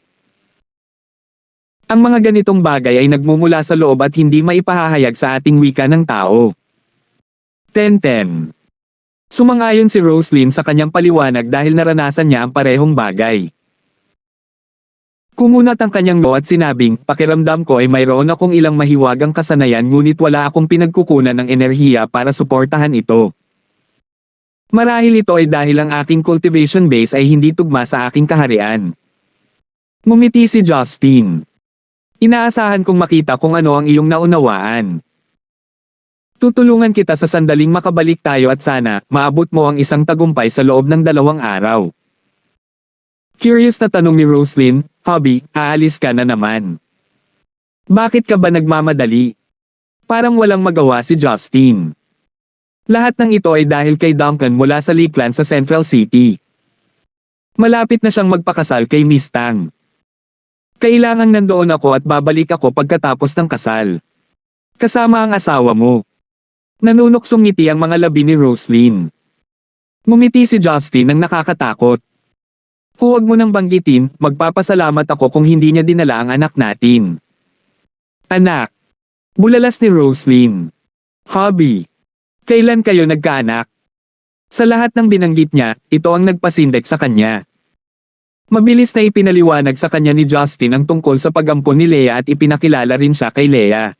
Ang mga ganitong bagay ay nagmumula sa loob at hindi maipahahayag sa ating wika ng tao." 10-10. Sumang-ayon si Roslyn sa kanyang paliwanag dahil naranasan niya ang parehong bagay. Kumunat ang kanyang noo at sinabing, "Pakiramdam ko ay mayroon akong ilang mahiwagang kasanayan ngunit wala akong pinagkukunan ng enerhiya para suportahan ito. Marahil ito ay dahil ang aking cultivation base ay hindi tugma sa aking kaharian." Ngumiti si Justin. "Inaasahan kong makita kung ano ang iyong naunawaan. Tutulungan kita sa sandaling makabalik tayo at sana, maabot mo ang isang tagumpay sa loob ng 2 araw." Curious na tanong ni Roslyn, "Hobby, aalis ka na naman? Bakit ka ba nagmamadali?" Parang walang magawa si Justin. Lahat ng ito ay dahil kay Duncan mula sa Lee Clan sa Central City. Malapit na siyang magpakasal kay Miss Tang. "Kailangang nandoon ako at babalik ako pagkatapos ng kasal. Kasama ang asawa mo." Nanunuksong ngiti ang mga labi ni Roslyn. Ngumiti si Justin nang nakakatakot. "Huwag mo nang banggitin, magpapasalamat ako kung hindi niya dinala ang anak natin." "Anak?" Bulalas ni Roslyn. "Hobby, kailan kayo nagkaanak?" Sa lahat ng binanggit niya, ito ang nagpasindek sa kanya. Mabilis na ipinaliwanag sa kanya ni Justin ang tungkol sa pag-ampon ni Leia at ipinakilala rin siya kay Leia.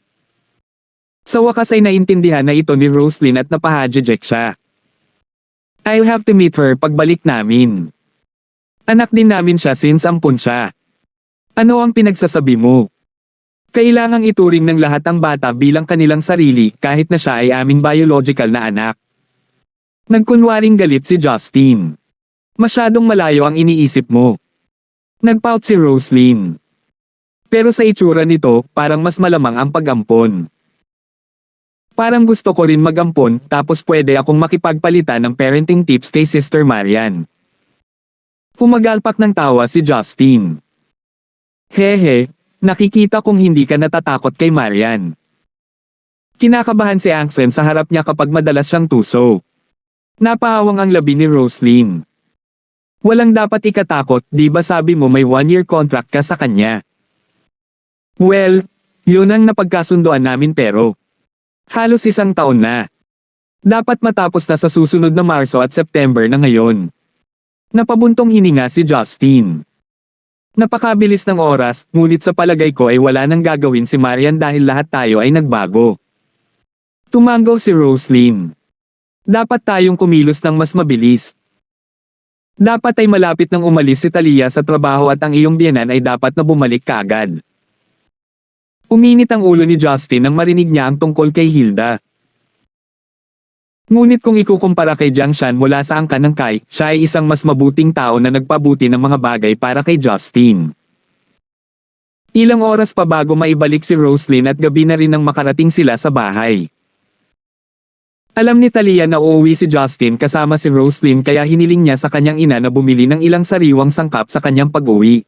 Sa wakas ay naintindihan na ito ni Roslyn at napahajejek siya. "I'll have to meet her pagbalik namin. Anak din namin siya since ampon siya. Ano ang pinagsasabi mo? Kailangang ituring ng lahat ang bata bilang kanilang sarili kahit na siya ay aming biological na anak." Nagkunwaring galit si Justin. "Masyadong malayo ang iniisip mo." Nagpout si Roslyn. "Pero sa itsura nito, parang mas malamang ang pag-ampon. Parang gusto ko rin mag-ampon tapos pwede akong makipagpalitan ng parenting tips kay Sister Marian." Kumagalpak ng tawa si Justin. "Hehe, nakikita kong hindi ka natatakot kay Marian." Kinakabahan si Angsen sa harap niya kapag madalas siyang tuso. Napahawang ang labi ni Roslyn. Walang dapat ikatakot, di ba sabi mo may 1-year contract ka sa kanya? Well, yun ang napagkasunduan namin pero halos 1 taon na. Dapat matapos na sa susunod na Marso at September na ngayon. Napabuntong hininga si Justin. Napakabilis ng oras, ngunit sa palagay ko ay wala nang gagawin si Marian dahil lahat tayo ay nagbago. Tumango si Roslyn. Dapat tayong kumilos ng mas mabilis. Dapat ay malapit nang umalis si Talia sa trabaho at ang iyong biyenan ay dapat na bumalik kaagad. Uminit ang ulo ni Justin nang marinig niya ang tungkol kay Hilda. Ngunit kung ikukumpara kay Jiang Shan mula sa angkan ng Kai, siya ay isang mas mabuting tao na nagpabuti ng mga bagay para kay Justin. Ilang oras pa bago maibalik si Roslyn at gabi na rin nang makarating sila sa bahay. Alam ni Talia na uuwi si Justin kasama si Roslyn kaya hiniling niya sa kanyang ina na bumili ng ilang sariwang sangkap sa kanyang pag-uwi.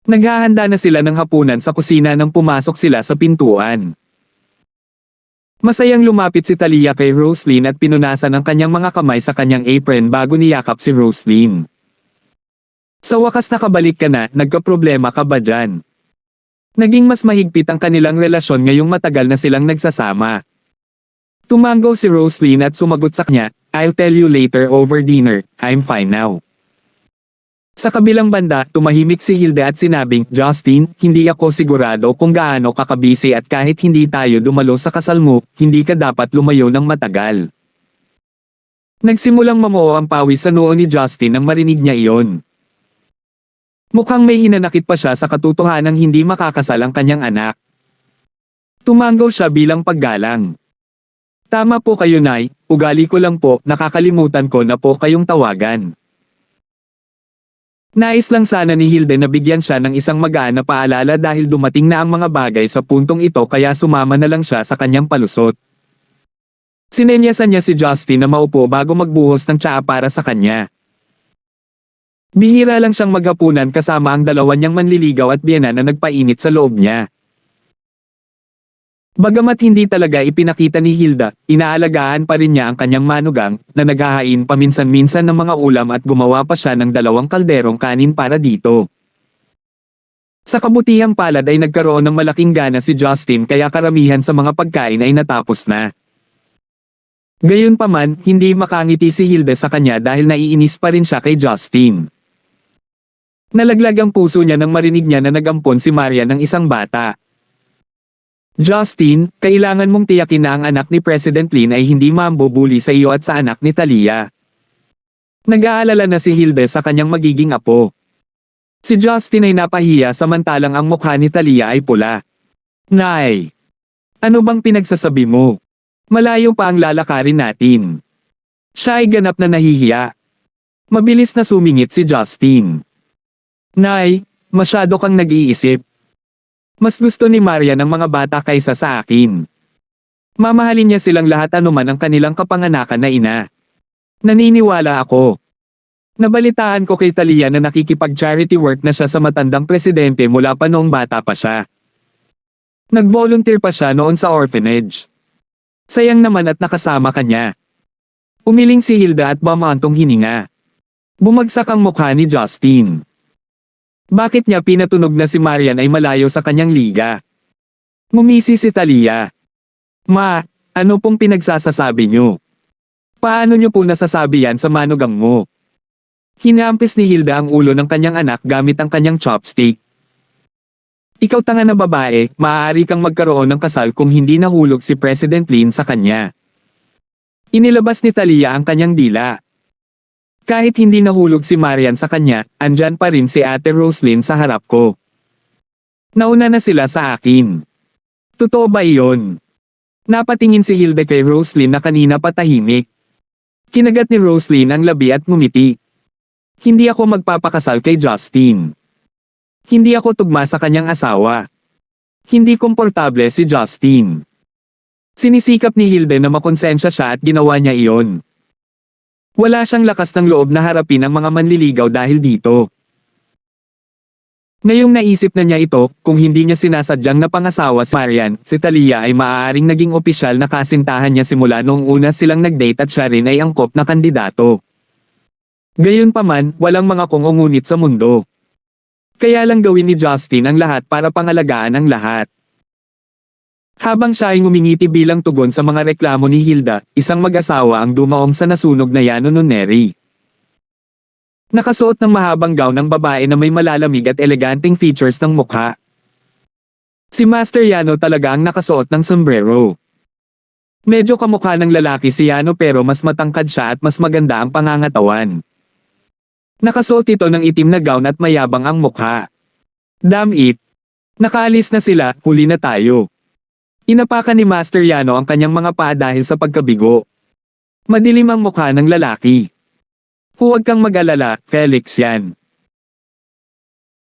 Naghahanda na sila ng hapunan sa kusina nang pumasok sila sa pintuan. Masayang lumapit si Talia kay Roslyn at pinunasan ang kanyang mga kamay sa kanyang apron bago niyakap si Roslyn. Sa wakas nakabalik ka na, nagkaproblema ka ba dyan? Naging mas mahigpit ang kanilang relasyon ngayong matagal na silang nagsasama. Tumango si Roslyn at sumagot sa kanya, "I'll tell you later over dinner, I'm fine now." Sa kabilang banda, tumahimik si Hilda at sinabing, "Justin, hindi ako sigurado kung gaano ka kabisi at kahit hindi tayo dumalo sa kasal mo, hindi ka dapat lumayo ng matagal." Nagsimulang mamuo ang pawis sa noo ni Justin nang marinig niya iyon. Mukhang may hinanakit pa siya sa katotohanang hindi makakasal ang kanyang anak. Tumango siya bilang paggalang. "Tama po kayo, Nay, ugali ko lang po, nakakalimutan ko na po kayong tawagan." Nais lang sana ni Hilda na bigyan siya ng isang magaan na paalala dahil dumating na ang mga bagay sa puntong ito kaya sumama na lang siya sa kanyang palusot. Sinenyasan niya si Justin na maupo bago magbuhos ng tsaa para sa kanya. Bihira lang siyang maghapunan kasama ang dalawa niyang manliligaw at biyenan na nagpainit sa loob niya. Bagamat hindi talaga ipinakita ni Hilda, inaalagaan pa rin niya ang kanyang manugang, na naghahain paminsan-minsan ng mga ulam at gumawa pa siya ng 2 kalderong kanin para dito. Sa kabutihang palad ay nagkaroon ng malaking gana si Justin kaya karamihan sa mga pagkain ay natapos na. Gayunpaman, hindi makangiti si Hilda sa kanya dahil naiinis pa rin siya kay Justin. Nalaglag ang puso niya nang marinig niya na nagampon si Maria ng isang bata. "Justin, kailangan mong tiyakin na ang anak ni President Lin ay hindi mambubuli sa iyo at sa anak ni Talia." Nag-aalala na si Hilda sa kanyang magiging apo. Si Justin ay napahiya samantalang ang mukha ni Talia ay pula. "Nay, ano bang pinagsasabi mo? Malayo pa ang lalakarin natin." Siya ay ganap na nahihiya. Mabilis na sumingit si Justin. "Nay, masyado kang nag-iisip. Mas gusto ni Maria ng mga bata kaysa sa akin. Mamahalin niya silang lahat anuman ang kanilang kapanganakan na ina. Naniniwala ako. Nabalitaan ko kay Talia na nakikipag-charity work na siya sa matandang presidente mula pa noong bata pa siya. Nag-volunteer pa siya noon sa orphanage. Sayang naman at nakasama ka niya." Umiling si Hilda at bumantong hininga. Bumagsak ang mukha ni Justin. Bakit niya pinatunog na si Marian ay malayo sa kanyang liga? Ngumisi si Talia. "Ma, ano pong pinagsasasabi niyo? Paano niyo po nasasabi yan sa manugang mo?" Hinampis ni Hilda ang ulo ng kanyang anak gamit ang kanyang chopstick. "Ikaw tanga na babae, maaari kang magkaroon ng kasal kung hindi nahulog si President Lin sa kanya." Inilabas ni Talia ang kanyang dila. "Kahit hindi nahulog si Marian sa kanya, andyan pa rin si Ate Roslyn sa harap ko. Nauna na sila sa akin." "Totoo ba iyon?" Napatingin si Hilda kay Roslyn na kanina patahimik. Kinagat ni Roslyn ang labi at ngumiti. "Hindi ako magpapakasal kay Justin. Hindi ako tugma sa kanyang asawa. Hindi komportable si Justin." Sinisikap ni Hilda na makonsensya siya at ginawa niya iyon. Wala siyang lakas ng loob na harapin ang mga manliligaw dahil dito. Ngayong naisip na niya ito, kung hindi niya sinasadyang napangasawa si Marian, si Talia ay maaaring naging opisyal na kasintahan niya simula noong una silang nag-date at siya rin ay angkop na kandidato. Gayunpaman, walang mga kung-ungunit sa mundo. Kaya lang gawin ni Justin ang lahat para pangalagaan ang lahat. Habang siya ay ngumingiti bilang tugon sa mga reklamo ni Hilda, isang mag-asawa ang dumaong sa nasunog na yano ni Neri. Nakasuot ng mahabang gown ng babae na may malalamig at eleganteng features ng mukha. Si Master Yano talaga ang nakasuot ng sombrero. Medyo kamukha ng lalaki si Yano pero mas matangkad siya at mas maganda ang pangangatawan. Nakasuot ito ng itim na gown at mayabang ang mukha. Damn it! Nakaalis na sila, huli na tayo. Inapakan ni Master Yano ang kanyang mga paa dahil sa pagkabigo. Madilim ang mukha ng lalaki. Huwag kang mag-alala, Felix yan.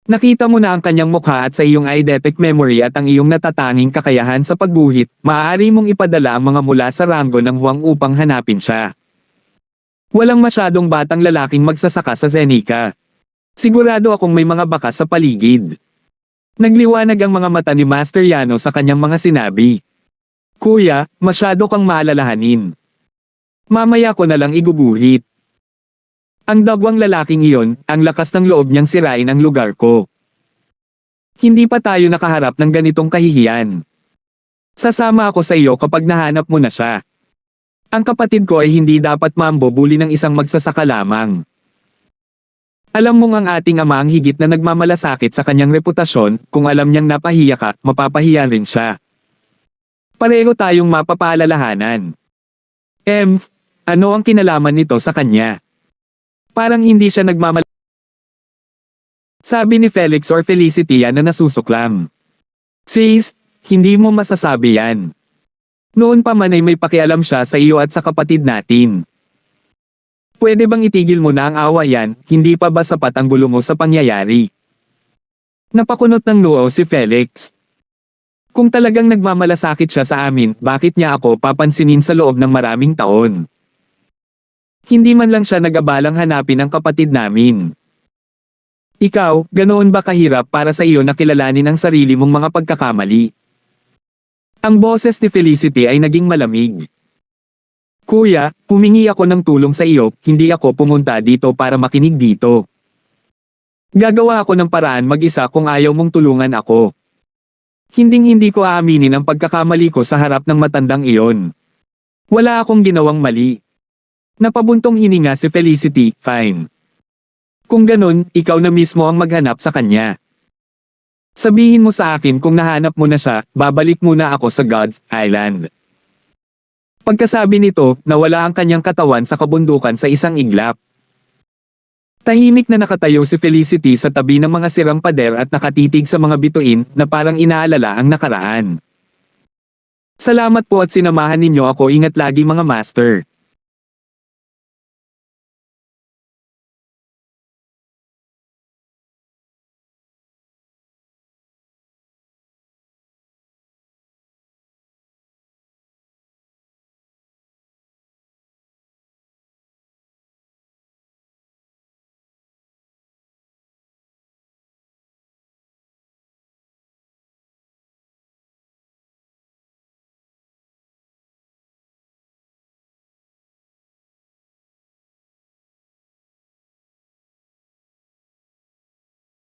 Nakita mo na ang kanyang mukha at sa iyong eidetic memory at ang iyong natatanging kakayahan sa pagguhit, maaari mong ipadala ang mga mula sa rango ng Huang upang hanapin siya. Walang masyadong batang lalaking magsasaka sa Zenica. Sigurado akong may mga bakas sa paligid. Nagliwanag ang mga mata ni Master Yano sa kanyang mga sinabi. Kuya, masyado kang maalalahanin. Mamaya ko na lang iguguhit. Ang dagwang lalaking iyon, ang lakas ng loob niyang sirain ang lugar ko. Hindi pa tayo nakaharap ng ganitong kahihiyan. Sasama ako sa iyo kapag nahanap mo na siya. Ang kapatid ko ay hindi dapat mambobuli ng isang magsasaka lamang. Alam mong ang ating ama ang higit na nagmamalasakit sa kanyang reputasyon, kung alam niyang napahiya ka, mapapahiya rin siya. Pareho tayong mapapaalalahanan. Ano ang kinalaman nito sa kanya? Parang hindi siya Sabi ni Felix or Felicity yan na nasusuklam. Sis, hindi mo masasabi yan. Noon pa man ay may pakialam siya sa iyo at sa kapatid natin. Pwede bang itigil mo na ang awa yan, hindi pa ba sapat ang gulo mo sa pangyayari? Napakunot ng noo si Felix. Kung talagang nagmamalasakit siya sa amin, bakit niya ako papansinin sa loob ng maraming taon? Hindi man lang siya nag-abalang hanapin ang kapatid namin. Ikaw, ganoon ba kahirap para sa iyo na kilalanin ang sarili mong mga pagkakamali? Ang boses ni Felicity ay naging malamig. Kuya, humingi ako ng tulong sa iyo, hindi ako pumunta dito para makinig dito. Gagawa ako ng paraan mag-isa kung ayaw mong tulungan ako. Hinding-hindi ko aaminin ang pagkakamali ko sa harap ng matandang iyon. Wala akong ginawang mali. Napabuntong hininga si Felicity, fine. Kung ganun, ikaw na mismo ang maghanap sa kanya. Sabihin mo sa akin kung nahanap mo na siya, babalik muna ako sa God's Island. Pagkasabi nito, nawala ang kanyang katawan sa kabundukan sa isang iglap. Tahimik na nakatayo si Felicity sa tabi ng mga sirang pader at nakatitig sa mga bituin na parang inaalala ang nakaraan. Salamat po at sinamahan ninyo ako, ingat lagi mga master.